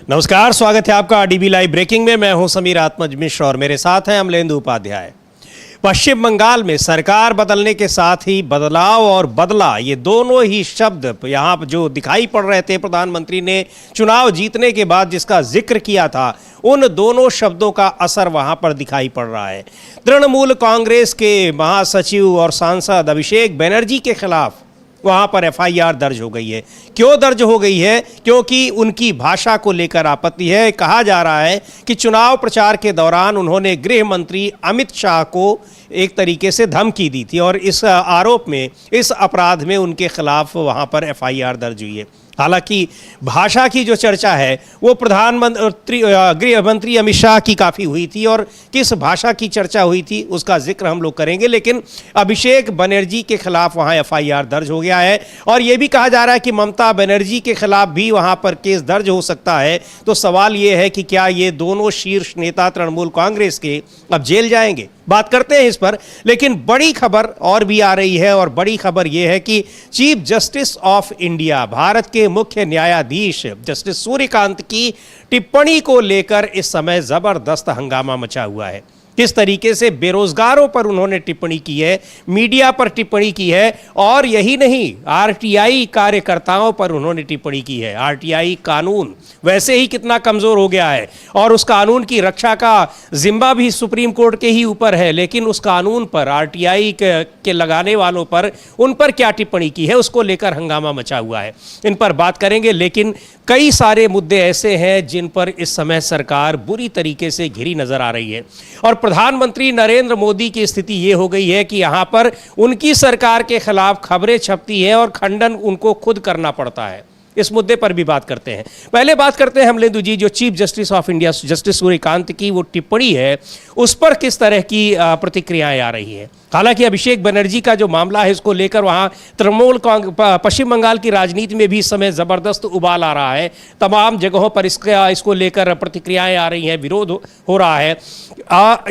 नमस्कार, स्वागत है आपका डीबी लाइव ब्रेकिंग में। मैं हूं समीर आत्मज मिश्र और मेरे साथ हैं अमलेंदु उपाध्याय। पश्चिम बंगाल में सरकार बदलने के साथ ही बदलाव और बदला, ये दोनों ही शब्द यहाँ जो दिखाई पड़ रहे थे, प्रधानमंत्री ने चुनाव जीतने के बाद जिसका जिक्र किया था, उन दोनों शब्दों का असर वहाँ पर दिखाई पड़ रहा है। तृणमूल कांग्रेस के महासचिव और सांसद अभिषेक बनर्जी के खिलाफ वहाँ पर एफआईआर दर्ज हो गई है। क्यों दर्ज हो गई है? क्योंकि उनकी भाषा को लेकर आपत्ति है। कहा जा रहा है कि चुनाव प्रचार के दौरान उन्होंने गृह मंत्री अमित शाह को एक तरीके से धमकी दी थी और इस आरोप में, इस अपराध में उनके खिलाफ वहाँ पर एफआईआर दर्ज हुई है। हालांकि भाषा की जो चर्चा है वो प्रधानमंत्री गृह मंत्री अमित शाह की काफ़ी हुई थी और किस भाषा की चर्चा हुई थी उसका जिक्र हम लोग करेंगे, लेकिन अभिषेक बनर्जी के खिलाफ वहाँ एफआईआर दर्ज हो गया है और ये भी कहा जा रहा है कि ममता बनर्जी के खिलाफ भी वहाँ पर केस दर्ज हो सकता है। तो सवाल ये है कि क्या ये दोनों शीर्ष नेता तृणमूल कांग्रेस के अब जेल जाएंगे? बात करते हैं इस पर, लेकिन बड़ी खबर और भी आ रही है और बड़ी खबर यह है कि chief justice of India, Bharat के मुख्य न्यायाधीश जस्टिस सूर्यकांत की टिप्पणी को लेकर इस समय जबरदस्त हंगामा मचा हुआ है। किस तरीके से बेरोजगारों पर उन्होंने टिप्पणी की है, मीडिया पर टिप्पणी की है और यही नहीं, आरटीआई कार्यकर्ताओं पर उन्होंने टिप्पणी की है। आरटीआई कानून वैसे ही कितना कमज़ोर हो गया है और उस कानून की रक्षा का जिम्मा भी सुप्रीम कोर्ट के ही ऊपर है, लेकिन उस कानून पर, आरटीआई के लगाने वालों पर, उन पर क्या टिप्पणी की है उसको लेकर हंगामा मचा हुआ है। इन पर बात करेंगे, लेकिन कई सारे मुद्दे ऐसे हैं जिन पर इस समय सरकार बुरी तरीके से घिरी नजर आ रही है और प्रधानमंत्री नरेंद्र मोदी की स्थिति ये हो गई है कि यहाँ पर उनकी सरकार के खिलाफ खबरें छपती है और खंडन उनको खुद करना पड़ता है। इस मुद्दे पर भी बात करते हैं। पहले बात करते हैं अमलेंदु जी, जो chief justice of India justice Suryakant की वो टिप्पणी है उस पर किस तरह की प्रतिक्रियाएं आ रही हैं? हालांकि अभिषेक बनर्जी का जो मामला है इसको लेकर वहाँ तृणमूल पश्चिम बंगाल की राजनीति में भी इस समय ज़बरदस्त उबाल आ रहा है। तमाम जगहों पर इसको लेकर प्रतिक्रियाएं आ रही हैं, विरोध हो रहा है।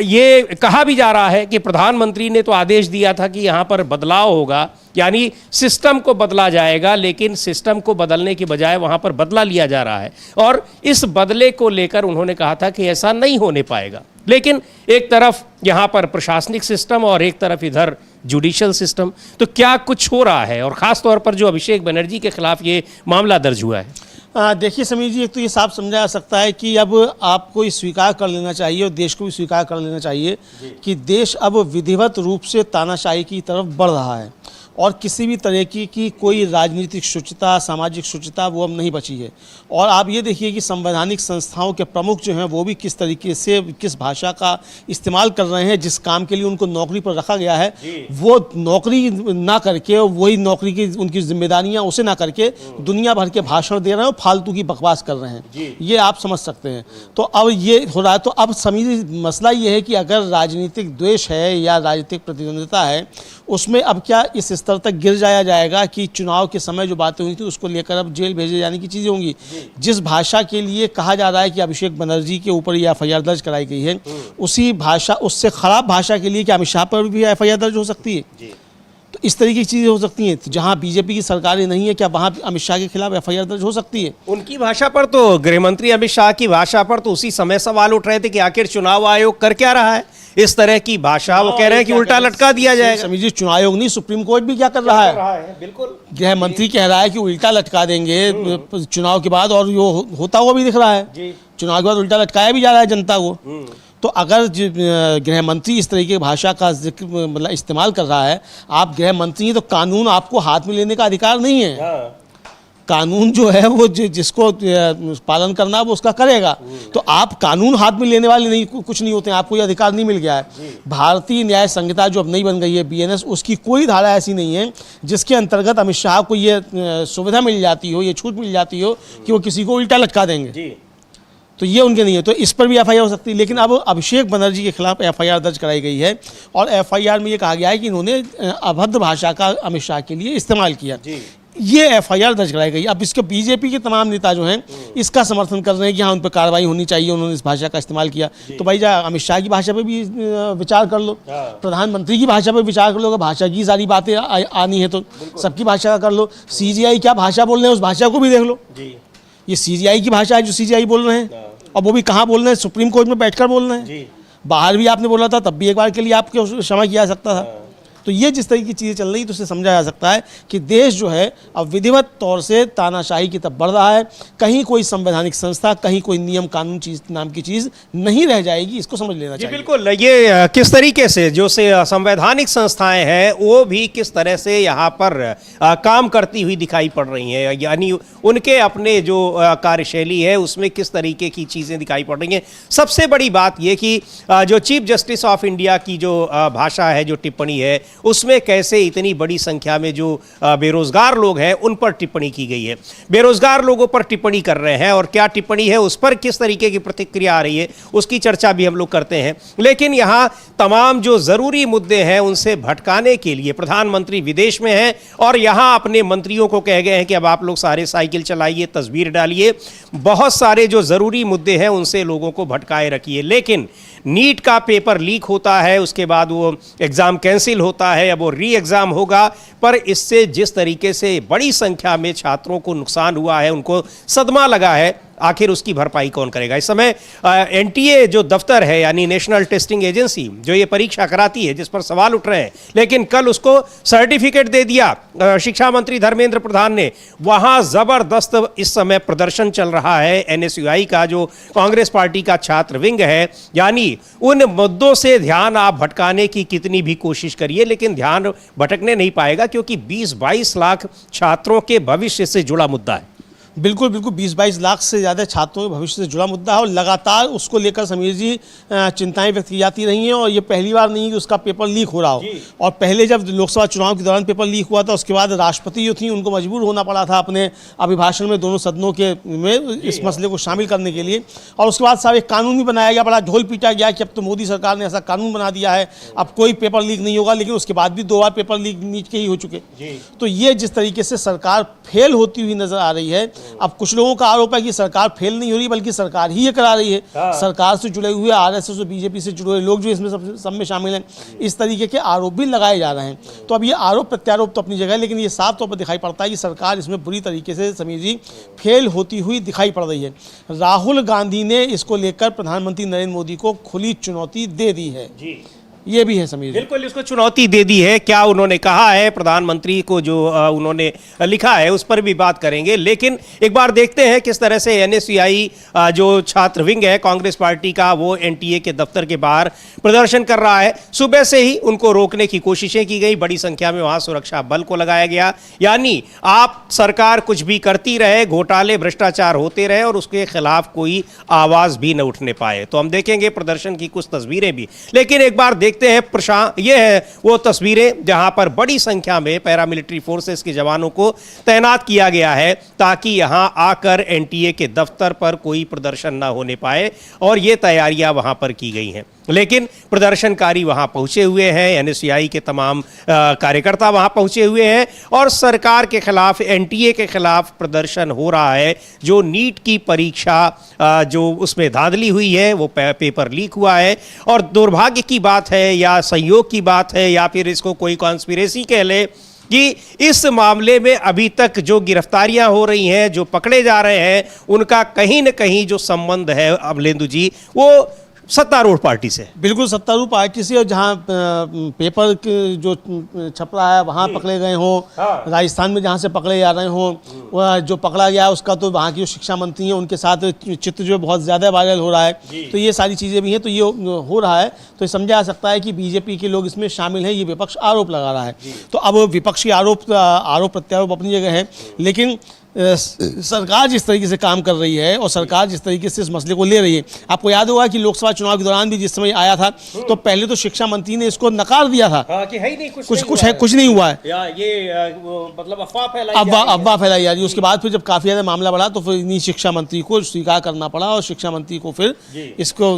ये कहा भी जा रहा है कि प्रधानमंत्री ने तो आदेश दिया था कि यहाँ पर बदलाव होगा, यानी सिस्टम को बदला जाएगा, लेकिन सिस्टम को बदलने की बजाय वहाँ पर बदला लिया जा रहा है और इस बदले को लेकर उन्होंने कहा था कि ऐसा नहीं होने पाएगा। लेकिन एक तरफ यहाँ पर प्रशासनिक सिस्टम और एक तरफ इधर जुडिशियल सिस्टम, तो क्या कुछ हो रहा है? और ख़ास तौर पर जो अभिषेक बनर्जी के खिलाफ ये मामला दर्ज हुआ है। देखिए समीर जी, एक तो ये साफ समझा जा सकता है कि अब आपको ये स्वीकार कर लेना चाहिए और देश को भी स्वीकार कर लेना चाहिए कि देश अब विधिवत रूप से तानाशाही की तरफ बढ़ रहा है और किसी भी तरह की कोई राजनीतिक शुचिता, सामाजिक शुचिता वो अब नहीं बची है। और आप ये देखिए कि संवैधानिक संस्थाओं के प्रमुख जो हैं वो भी किस तरीके से, किस भाषा का इस्तेमाल कर रहे हैं। जिस काम के लिए उनको नौकरी पर रखा गया है वो नौकरी ना करके, वही नौकरी की उनकी जिम्मेदारियां उसे ना करके दुनिया भर के भाषण दे रहे हैं और फालतू की बकवास कर रहे हैं। ये आप समझ सकते हैं। तो अब ये हो रहा है। तो अब समीर, मसला ये है कि अगर राजनीतिक द्वेष है या राजनीतिक प्रतिद्वंदिता है, उसमें अब क्या इस स्तर तक गिर जाया जाएगा कि चुनाव के समय जो बातें हुई थी उसको लेकर अब जेल भेजे जाने की चीज़ें होंगी। जिस भाषा के लिए कहा जा रहा है कि अभिषेक बनर्जी के ऊपर यह एफआईआर दर्ज कराई गई है, उसी भाषा, उससे खराब भाषा के लिए क्या अमित शाह पर भी एफआईआर दर्ज हो सकती है? तो इस तरीके की चीज़ें हो सकती हैं। जहां बीजेपी की सरकारें नहीं है, क्या वहां अमित शाह के खिलाफ एफआईआर दर्ज हो सकती है? उनकी भाषा पर तो, गृह मंत्री अमित शाह की भाषा पर तो उसी समय सवाल उठ रहे थे कि आखिर चुनाव आयोग कर क्या रहा है इस तरह की भाषा। वो कह रहे हैं कि उल्टा लटका दिया जाएगा। समझिए, चुनाव आयोग नहीं, सुप्रीम कोर्ट भी क्या कर रहा है? बिल्कुल, गृह मंत्री कह रहा है कि उल्टा लटका देंगे चुनाव के बाद, और यो होता हुआ भी दिख रहा है। चुनाव के बाद उल्टा लटकाया भी जा रहा है जनता को। तो अगर गृह मंत्री इस तरीके की भाषा का जिक्र मतलब इस्तेमाल कर रहा है, आप गृह मंत्री हैं तो कानून आपको हाथ में लेने का अधिकार नहीं है। कानून जो है वो जिसको पालन करना है वो उसका करेगा। तो आप कानून हाथ में लेने वाले नहीं, कुछ नहीं होते हैं। आपको ये अधिकार नहीं मिल गया है। भारतीय न्याय संहिता जो अब नई बन गई है, बीएनएस, उसकी कोई धारा ऐसी नहीं है जिसके अंतर्गत अमित शाह को ये सुविधा मिल जाती हो, ये छूट मिल जाती हो कि वो किसी को उल्टा लटका देंगे। तो ये उनके नहीं है। तो इस पर भी एफआईआर हो सकती है। लेकिन अब अभिषेक बनर्जी के खिलाफ एफआईआर दर्ज कराई गई है और एफआईआर में ये कहा गया है कि इन्होंने अभद्र भाषा का अमित शाह के लिए इस्तेमाल किया। ये एफआईआर दर्ज कराई गई। अब इसके बीजेपी के तमाम नेता जो हैं इसका समर्थन कर रहे हैं कि हाँ, उन पर कार्रवाई होनी चाहिए, उन्होंने इस भाषा का इस्तेमाल किया। तो भाई जा अमित शाह की भाषा पे भी विचार कर लो, प्रधानमंत्री की भाषा पे विचार कर लो। अगर भाषा की सारी बातें आनी है तो सबकी भाषा का कर लो। सीजीआई क्या भाषा बोल रहे हैं उस भाषा को भी देख लो। ये सीजीआई की भाषा है जो सीजीआई बोल रहे हैं, और वो भी कहाँ बोल रहे हैं, सुप्रीम कोर्ट में बैठकर बोल रहे हैं। बाहर भी आपने बोला था, तब भी एक बार के लिए आपको क्षमा किया जा सकता था। तो ये जिस तरह की चीज़ें चल रही तो उससे समझा जा सकता है कि देश जो है अब विधिवत तौर से तानाशाही की तरफ बढ़ रहा है। कहीं कोई संवैधानिक संस्था, कहीं कोई नियम कानून चीज नाम की चीज़ नहीं रह जाएगी, इसको समझ लेना चाहिए। बिल्कुल, ये किस तरीके से जो से संवैधानिक संस्थाएं हैं वो भी किस तरह से यहाँ पर काम करती हुई दिखाई पड़ रही हैं, यानी उनके अपने जो कार्यशैली है उसमें किस तरीके की चीज़ें दिखाई पड़ रही हैं। सबसे बड़ी बात ये कि जो चीफ जस्टिस ऑफ इंडिया की जो भाषा है, जो टिप्पणी है, उसमें कैसे इतनी बड़ी संख्या में जो बेरोजगार लोग हैं उन पर टिप्पणी की गई है। बेरोजगार लोगों पर टिप्पणी कर रहे हैं और क्या टिप्पणी है उस पर किस तरीके की प्रतिक्रिया आ रही है उसकी चर्चा भी हम लोग करते हैं। लेकिन यहाँ तमाम जो ज़रूरी मुद्दे हैं उनसे भटकाने के लिए प्रधानमंत्री विदेश में हैं और यहाँ अपने मंत्रियों को कह गए हैं कि अब आप लोग सारे साइकिल चलाइए, तस्वीर डालिए, बहुत सारे जो ज़रूरी मुद्दे हैं उनसे लोगों को भटकाए रखिए। लेकिन नीट का पेपर लीक होता है, उसके बाद वो एग्ज़ाम कैंसिल होता है, अब वो री एग्ज़ाम होगा, पर इससे जिस तरीके से बड़ी संख्या में छात्रों को नुकसान हुआ है, उनको सदमा लगा है, आखिर उसकी भरपाई कौन करेगा। इस समय एनटीए जो दफ्तर है यानी नेशनल टेस्टिंग एजेंसी जो ये परीक्षा कराती है, जिस पर सवाल उठ रहे हैं, लेकिन कल उसको सर्टिफिकेट दे दिया शिक्षा मंत्री धर्मेंद्र प्रधान ने। वहाँ ज़बरदस्त इस समय प्रदर्शन चल रहा है एनएसयूआई का, जो कांग्रेस पार्टी का छात्र विंग है। यानी उन मुद्दों से ध्यान आप भटकाने की कितनी भी कोशिश करिए, लेकिन ध्यान भटकने नहीं पाएगा, क्योंकि 20-22 लाख छात्रों के भविष्य से जुड़ा मुद्दा है। बिल्कुल बिल्कुल 20-22 लाख से ज़्यादा छात्रों के भविष्य से जुड़ा मुद्दा है और लगातार उसको लेकर समीर जी चिंताएं व्यक्त की जाती रही हैं। और ये पहली बार नहीं कि उसका पेपर लीक हो रहा हो। और पहले जब लोकसभा चुनाव के दौरान पेपर लीक हुआ था, उसके बाद राष्ट्रपति जो थी उनको मजबूर होना पड़ा था अपने अभिभाषण में दोनों सदनों के में इस मसले को शामिल करने के लिए। और उसके बाद साहब एक कानून भी बनाया गया, बड़ा ढोल पीटा गया कि अब तो मोदी सरकार ने ऐसा कानून बना दिया है, अब कोई पेपर लीक नहीं होगा। लेकिन उसके बाद भी 2 बार पेपर लीक नीट के ही हो चुके। तो ये जिस तरीके से सरकार फेल होती हुई नजर आ रही है, अब कुछ लोगों का आरोप है कि सरकार फेल नहीं हो रही बल्कि सरकार ही ये करा रही है। सरकार से जुड़े हुए आरएसएस और बीजेपी से जुड़े हुए लोग जो इसमें सब में शामिल हैं, इस तरीके के आरोप भी लगाए जा रहे हैं। तो अब ये आरोप प्रत्यारोप तो अपनी जगह है, लेकिन ये साफ तौर पर दिखाई पड़ता है कि सरकार इसमें बुरी तरीके से समीर जी फेल होती हुई दिखाई पड़ रही है। राहुल गांधी ने इसको लेकर प्रधानमंत्री नरेंद्र मोदी को खुली चुनौती दे दी है। ये भी है समीर, बिल्कुल इसको चुनौती दे दी है। क्या उन्होंने कहा है प्रधानमंत्री को, जो उन्होंने लिखा है उस पर भी बात करेंगे। लेकिन एक बार देखते हैं किस तरह से एनएसयूआई जो छात्र विंग है कांग्रेस पार्टी का, वो एनटीए के दफ्तर के बाहर प्रदर्शन कर रहा है। सुबह से ही उनको रोकने की कोशिशें की गई, बड़ी संख्या में वहां सुरक्षा बल को लगाया गया। यानी आप सरकार कुछ भी करती रहे, घोटाले भ्रष्टाचार होते रहे और उसके खिलाफ कोई आवाज भी न उठने पाए। तो हम देखेंगे प्रदर्शन की कुछ तस्वीरें भी। लेकिन एक बार देखते हैं ये है वो तस्वीरें जहां पर बड़ी संख्या में पैरामिलिट्री फोर्सेस के जवानों को तैनात किया गया है ताकि यहां आकर एनटीए के दफ्तर पर कोई प्रदर्शन ना होने पाए, और ये तैयारियां वहां पर की गई हैं। लेकिन प्रदर्शनकारी वहां पहुंचे हुए हैं, एनएसयूआई के तमाम कार्यकर्ता वहां पहुंचे हुए हैं और सरकार के खिलाफ, एनटीए के खिलाफ प्रदर्शन हो रहा है। जो नीट की परीक्षा जो उसमें धांधली हुई है, वो पेपर लीक हुआ है, और दुर्भाग्य की बात है या संयोग की बात है या फिर इसको कोई कॉन्स्पिरेसी कह ले कि इस मामले में अभी तक जो गिरफ्तारियां हो रही हैं, जो पकड़े जा रहे हैं, उनका कहीं न कहीं जो संबंध है अमलेंदु जी, वो सत्तारूढ़ पार्टी से। बिल्कुल सत्तारूढ़ पार्टी से। और जहाँ पेपर जो छप रहा है वहाँ पकड़े गए हों, राजस्थान में जहाँ से पकड़े जा रहे हों, वह जो पकड़ा गया उसका तो वहाँ की जो शिक्षा मंत्री हैं उनके साथ चित्र जो बहुत ज़्यादा वायरल हो रहा है। तो ये सारी चीज़ें भी हैं, तो ये हो रहा है। तो ये समझा जा सकता है कि बीजेपी के लोग इसमें शामिल हैं, ये विपक्ष आरोप लगा रहा है। तो अब विपक्ष की आरोप प्रत्यारोप अपनी जगह है, लेकिन सरकार जिस तरीके से काम कर रही है और सरकार जिस तरीके से इस मसले को ले रही है, आपको याद होगा कि लोकसभा चुनाव के दौरान भी जिस समय आया था तो पहले तो शिक्षा मंत्री ने इसको नकार दिया था कि है ही नहीं, कुछ नहीं हुआ है, ये मतलब अफवाह फैलाई जा रही है। उसके बाद फिर जब काफी ज्यादा मामला बढ़ा तो फिर इन्हीं शिक्षा मंत्री को स्वीकार करना पड़ा और शिक्षा मंत्री को फिर इसको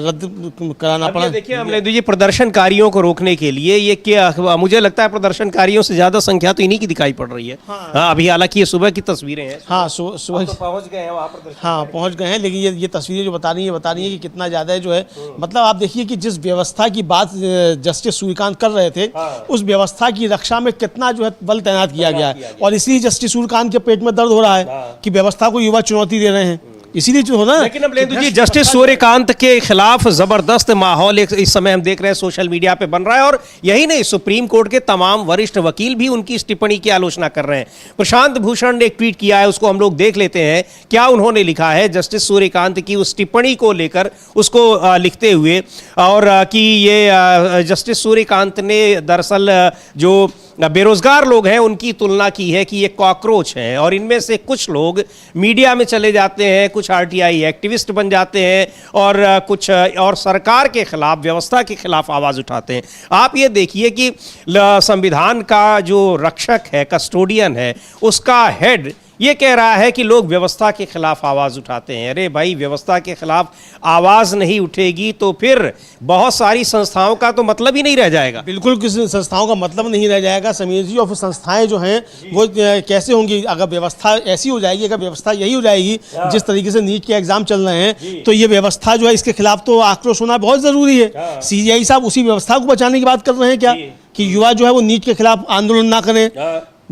रद्द कराना पड़ा। देखिए हमने ये प्रदर्शनकारियों को रोकने के लिए ये क्या, मुझे लगता है प्रदर्शनकारियों से ज्यादा संख्या तो इन्हीं की दिखाई पड़ रही है। अभी हालांकि ये सुबह की तस्वीर तस्वीरें हैं। हाँ, सुबह तो पहुंच गए हैं वहाँ पर। हाँ, पहुंच गए हैं, लेकिन ये तस्वीरें जो बता रही है कि कितना ज़्यादा है जो है, मतलब आप देखिए कि जिस व्यवस्था की बात जस्टिस सूर्यकांत कर रहे थे, उस व्यवस्था की रक्षा में कितना जो है बल तैनात किया गया है, और इसलिए जस्टिस सूर्यकांत के पेट में दर्द हो रहा है कि व्यवस्था को युवा चुनौती दे रहे हैं, इसीलिए जो हो ना। लेकिन अब लेंदु जी, जस्टिस सूर्यकांत के खिलाफ जबरदस्त माहौल इस समय हम देख रहे हैं सोशल मीडिया पे बन रहा है, और यही नहीं, सुप्रीम कोर्ट के तमाम वरिष्ठ वकील भी उनकी इस टिप्पणी की आलोचना कर रहे हैं। प्रशांत भूषण ने एक ट्वीट किया है, उसको हम लोग देख लेते हैं क्या उन्होंने लिखा है जस्टिस सूर्यकांत की उस टिप्पणी को लेकर, उसको लिखते हुए, और कि ये जस्टिस सूर्यकांत ने दरअसल जो बेरोजगार लोग हैं उनकी तुलना की है कि ये कॉकरोच हैं, और इनमें से कुछ लोग मीडिया में चले जाते हैं, कुछ आरटीआई एक्टिविस्ट बन जाते हैं, और कुछ और सरकार के खिलाफ, व्यवस्था के खिलाफ आवाज उठाते हैं। आप ये देखिए कि संविधान का जो रक्षक है, कस्टोडियन है, उसका हेड ये कह रहा है कि लोग व्यवस्था के खिलाफ आवाज उठाते हैं। अरे भाई, व्यवस्था के खिलाफ आवाज नहीं उठेगी तो फिर बहुत सारी संस्थाओं का तो मतलब ही नहीं रह जाएगा। बिल्कुल किसी संस्थाओं का मतलब नहीं रह जाएगा समीर जी, और फिर संस्थाएं जो हैं वो कैसे होंगी अगर व्यवस्था ऐसी हो जाएगी, अगर व्यवस्था यही हो जाएगी जिस तरीके से नीट के एग्जाम चल रहे हैं, तो ये व्यवस्था जो है इसके खिलाफ तो आक्रोश होना बहुत जरूरी है। सीजीआई साहब उसी व्यवस्था को बचाने की बात कर रहे हैं क्या, कि युवा जो है वो नीट के खिलाफ आंदोलन ना करें,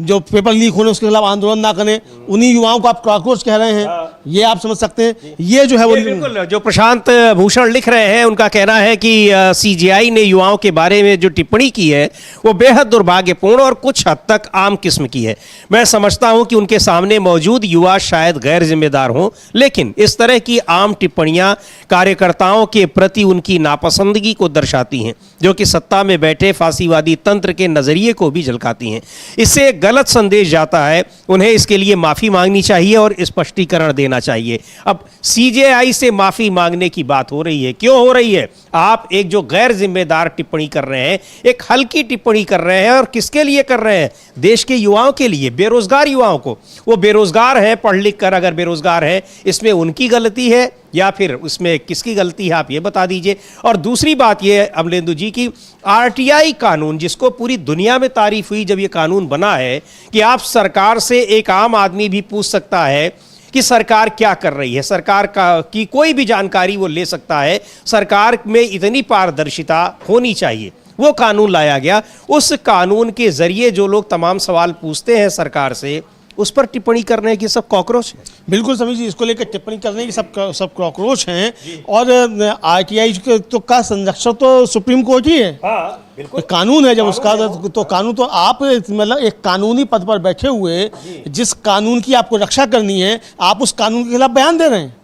जो पेपर लीक होने उसके खिलाफ आंदोलन ना करें, उन्हीं युवाओं को आप कॉकरोच कह रहे हैं। ये आप समझ सकते हैं, ये जो है वो बिल्कुल जो प्रशांत भूषण लिख रहे हैं, उनका कहना है कि सीजीआई ने युवाओं के बारे में जो टिप्पणी की है वो बेहद दुर्भाग्यपूर्ण और कुछ हद तक आम किस्म की है। मैं समझता हूं कि उनके सामने मौजूद युवा शायद गैर जिम्मेदार हों, लेकिन इस तरह की आम टिप्पणियां कार्यकर्ताओं के प्रति उनकी नापसंदगी को दर्शाती हैं, जो कि सत्ता में बैठे फांसीवादी तंत्र के नजरिए को भी झलकाती हैं। इससे गलत संदेश जाता है, उन्हें इसके लिए माफी मांगनी चाहिए और स्पष्टीकरण देना चाहिए। अब सीजेआई से माफी मांगने की बात हो रही है, क्यों हो रही है? आप एक जो गैर जिम्मेदार टिप्पणी कर रहे हैं, एक हल्की टिप्पणी कर रहे हैं, और किसके लिए कर रहे हैं? देश के युवाओं के लिए, बेरोजगार युवाओं को। वो बेरोजगार है, पढ़ लिख कर अगर बेरोजगार है, इसमें उनकी गलती है या फिर उसमें किसकी गलती है, आप ये बता दीजिए। और दूसरी बात ये अमलेंदु जी की आरटीआई कानून, जिसको पूरी दुनिया में तारीफ हुई जब ये कानून बना है, कि आप सरकार से, एक आम आदमी भी पूछ सकता है कि सरकार क्या कर रही है, सरकार की कोई भी जानकारी वो ले सकता है, सरकार में इतनी पारदर्शिता होनी चाहिए, वो कानून लाया गया। उस कानून के जरिए जो लोग तमाम सवाल पूछते हैं सरकार से, उस पर टिप्पणी करने की सब कॉकरोच है। बिल्कुल समीर जी, इसको लेकर टिप्पणी करने की सब कॉकरोच हैं, और आरटीआई तो का संरक्षक तो सुप्रीम कोर्ट ही है। बिल्कुल कानून है, जब उसका तो कानून, तो आप मतलब एक कानूनी पद पर बैठे हुए जिस कानून की आपको रक्षा करनी है, आप उस कानून के खिलाफ बयान दे रहे हैं।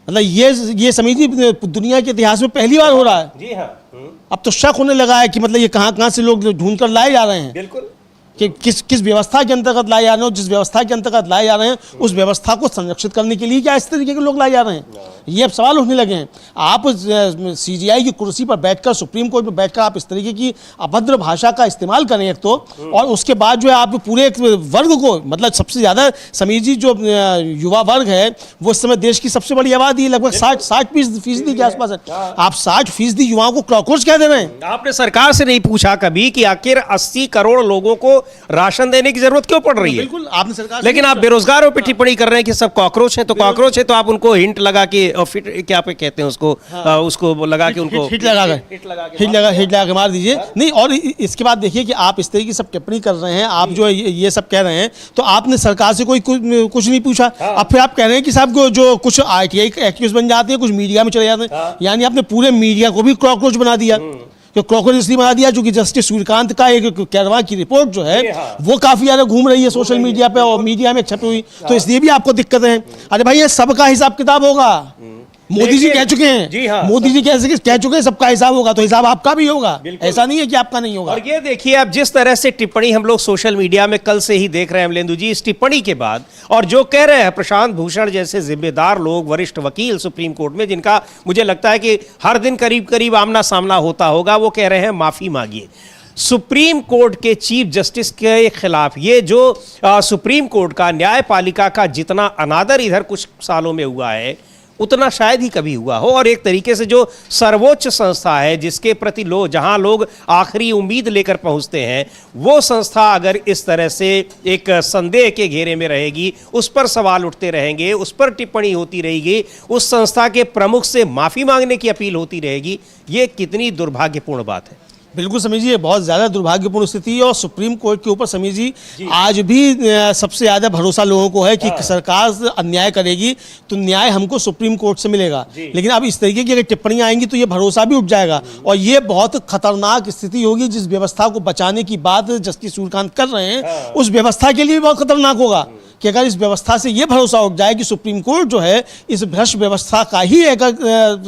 मतलब ये समीर जी दुनिया के इतिहास में पहली बार हो रहा है। जी हाँ। अब तो शक होने लगा है कि मतलब ये कहाँ से लोग ढूंढ कर लाए जा रहे हैं। बिल्कुल, कि किस व्यवस्था के अंतर्गत लाए जा रहे हैं, जिस व्यवस्था के अंतर्गत लाए जा रहे हैं, उस व्यवस्था को संरक्षित करने के लिए क्या इस तरीके के लोग लाए जा रहे हैं, ये अब सवाल उठने लगे हैं। आप सीजीआई की कुर्सी पर बैठकर, सुप्रीम कोर्ट में बैठकर आप इस तरीके की अभद्र भाषा का इस्तेमाल करें एक तो, और उसके बाद जो है आप पूरे एक वर्ग को, मतलब सबसे ज़्यादा समीर जी जो युवा वर्ग है वो इस समय देश की सबसे बड़ी आबादी लगभग 60% के आसपास है, आप 60% युवाओं को कॉकरोच कह दे रहे हैं। आपने सरकार से नहीं पूछा कभी कि आखिर 80 करोड़ लोगों को राशन देने की जरूरत क्यों पड़ रही है? बिल्कुल आपने सरकार, लेकिन आप बेरोजगारों पे टिप्पणी कर रहे हैं कि सब कॉकरोच हैं, तो कॉकरोच है तो आप उनको हिंट लगा के, फिट क्या पे कहते हैं उसको, उसको लगा के उनको हिट लगा के मार दीजिए। नहीं, और इसके बाद देखिए कि आप इस तरीके की सब टिप्पणी कर रहे हैं, आप जो ये सब कह रहे हैं, तो आपने सरकार से कोई कुछ नहीं पूछा। अब फिर आप कह रहे हैं कि साहब जो कुछ आरटीआई एक्टिविस्ट बन जाते हैं, कुछ मीडिया में चले जाते हैं, यानी आपने पूरे मीडिया को भी कॉकरोच बना दिया। तो कॉकरोच इसलिए बना दिया क्योंकि जस्टिस सूर्यकांत का एक कैरवा की रिपोर्ट जो है वो काफी ज्यादा घूम रही है सोशल मीडिया पे और मीडिया में छपी हुई, तो इसलिए भी आपको दिक्कतें हैं। अरे भाई, ये सबका हिसाब किताब होगा, मोदी जी कह चुके हैं। जी हाँ, मोदी जी कह चुके हैं सबका हिसाब होगा, तो हिसाब आपका भी होगा, ऐसा नहीं है कि आपका नहीं होगा। और ये देखिए, अब जिस तरह से टिप्पणी हम लोग सोशल मीडिया में कल से ही देख रहे हैं अमलेंदु जी, इस टिप्पणी के बाद, और जो कह रहे हैं प्रशांत भूषण जैसे जिम्मेदार लोग, वरिष्ठ वकील सुप्रीम कोर्ट में, जिनका मुझे लगता है कि हर दिन करीब करीब आमना सामना होता होगा, वो कह रहे हैं माफी मांगिए। सुप्रीम कोर्ट के चीफ जस्टिस के खिलाफ ये जो सुप्रीम कोर्ट का, न्यायपालिका का जितना अनादर इधर कुछ सालों में हुआ है, उतना शायद ही कभी हुआ हो। और एक तरीके से जो सर्वोच्च संस्था है जिसके प्रति लोग, जहां लोग आखिरी उम्मीद लेकर पहुंचते हैं, वो संस्था अगर इस तरह से एक संदेह के घेरे में रहेगी, उस पर सवाल उठते रहेंगे, उस पर टिप्पणी होती रहेगी, उस संस्था के प्रमुख से माफ़ी मांगने की अपील होती रहेगी, ये कितनी दुर्भाग्यपूर्ण बात है। बिल्कुल समीर जी, ये बहुत ज़्यादा दुर्भाग्यपूर्ण स्थिति है। और सुप्रीम कोर्ट के ऊपर समीर जी आज भी सबसे ज़्यादा भरोसा लोगों को है कि सरकार अन्याय करेगी तो न्याय हमको सुप्रीम कोर्ट से मिलेगा। लेकिन अब इस तरीके की अगर टिप्पणियां आएंगी तो ये भरोसा भी उठ जाएगा और ये बहुत खतरनाक स्थिति होगी। जिस व्यवस्था को बचाने की बात जस्टिस सूर्यकांत कर रहे हैं, उस व्यवस्था के लिए भी बहुत खतरनाक होगा कि अगर इस व्यवस्था से ये भरोसा उठ जाए कि सुप्रीम कोर्ट जो है इस भ्रष्ट व्यवस्था का ही एक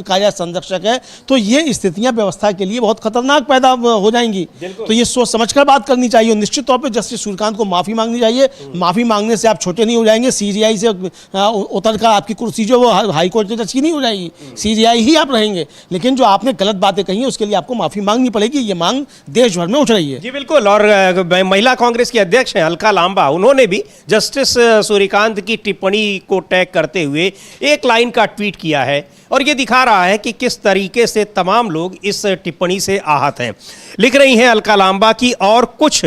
कार्य संरक्षक है, तो ये स्थितियां व्यवस्था के लिए बहुत खतरनाक पैदा हो जाएंगी। तो ये सोच समझकर बात करनी चाहिए और निश्चित तौर पे जस्टिस सूर्यकांत को माफ़ी मांगनी चाहिए। माफ़ी मांगने से आप छोटे नहीं हो जाएंगे, सीजीआई से उतरकर आपकी कुर्सी जो वो हाई कोर्ट के जज की नहीं हो जाएगी, सीजीआई ही आप रहेंगे। लेकिन जो आपने गलत बातें कही हैं उसके लिए आपको माफ़ी मांगनी पड़ेगी। ये मांग देश भर में उठ रही है। जी बिल्कुल। और महिला कांग्रेस की अध्यक्ष हैं अलका लांबा, उन्होंने भी जस्टिस सूर्यकांत की टिप्पणी को टैग करते हुए एक लाइन का ट्वीट किया है और ये दिखा रहा है कि किस तरीके से तमाम लोग इस टिप्पणी से आहत हैं। लिख रही हैं अलका लांबा की, और कुछ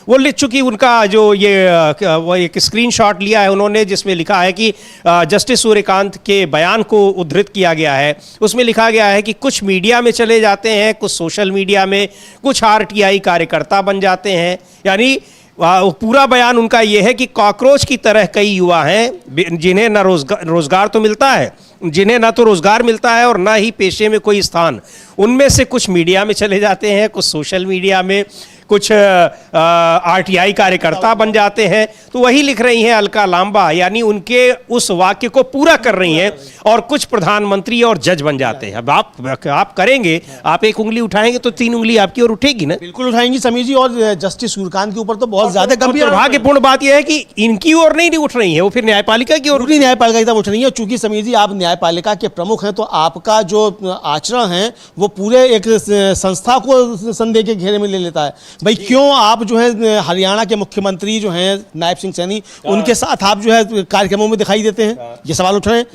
वो लिख चुकी, उनका जो वो एक स्क्रीनशॉट लिया है उन्होंने जिसमें लिखा है कि जस्टिस सूर्यकांत के बयान को उद्धृत किया गया है। उसमें लिखा गया है कि कुछ मीडिया में चले जाते हैं, कुछ सोशल मीडिया में, कुछ आरटीआई कार्यकर्ता बन जाते हैं। यानी पूरा बयान उनका यह है कि कॉकरोच की तरह कई युवा हैं जिन्हें न रोजगार तो मिलता है, जिन्हें ना तो रोजगार मिलता है और ना ही पेशे में कोई स्थान। उनमें से कुछ मीडिया में चले जाते हैं, कुछ सोशल मीडिया में, कुछ आरटीआई कार्यकर्ता बन जाते हैं। तो वही लिख रही हैं अलका लांबा, यानी उनके उस वाक्य को पूरा कर रही हैं। और कुछ प्रधानमंत्री और जज बन जाते हैं। अब आप करेंगे, आप एक उंगली उठाएंगे तो 3 उंगली आपकी ओर उठेगी ना। बिल्कुल उठाएंगी समीर जी। और जस्टिस सूर्यकांत के ऊपर तो बहुत ज्यादा गंभीर दुर्भाग्यपूर्ण बात यह है कि इनकी ओर नहीं उठ रही है, वो फिर न्यायपालिका की ओर, न्यायपालिका की तरफ उठ रही है। चूंकि समीर जी आप न्यायपालिका के प्रमुख हैं तो आपका जो आचरण है वो पूरे एक संस्था को संदेह के घेरे में ले लेता है। भाई क्यों आप जो है हरियाणा के मुख्यमंत्री जो हैं नायब सिंह सैनी, उनके साथ आप जो है कार्यक्रमों में दिखाई देते हैं, ये सवाल उठ रहे हैं।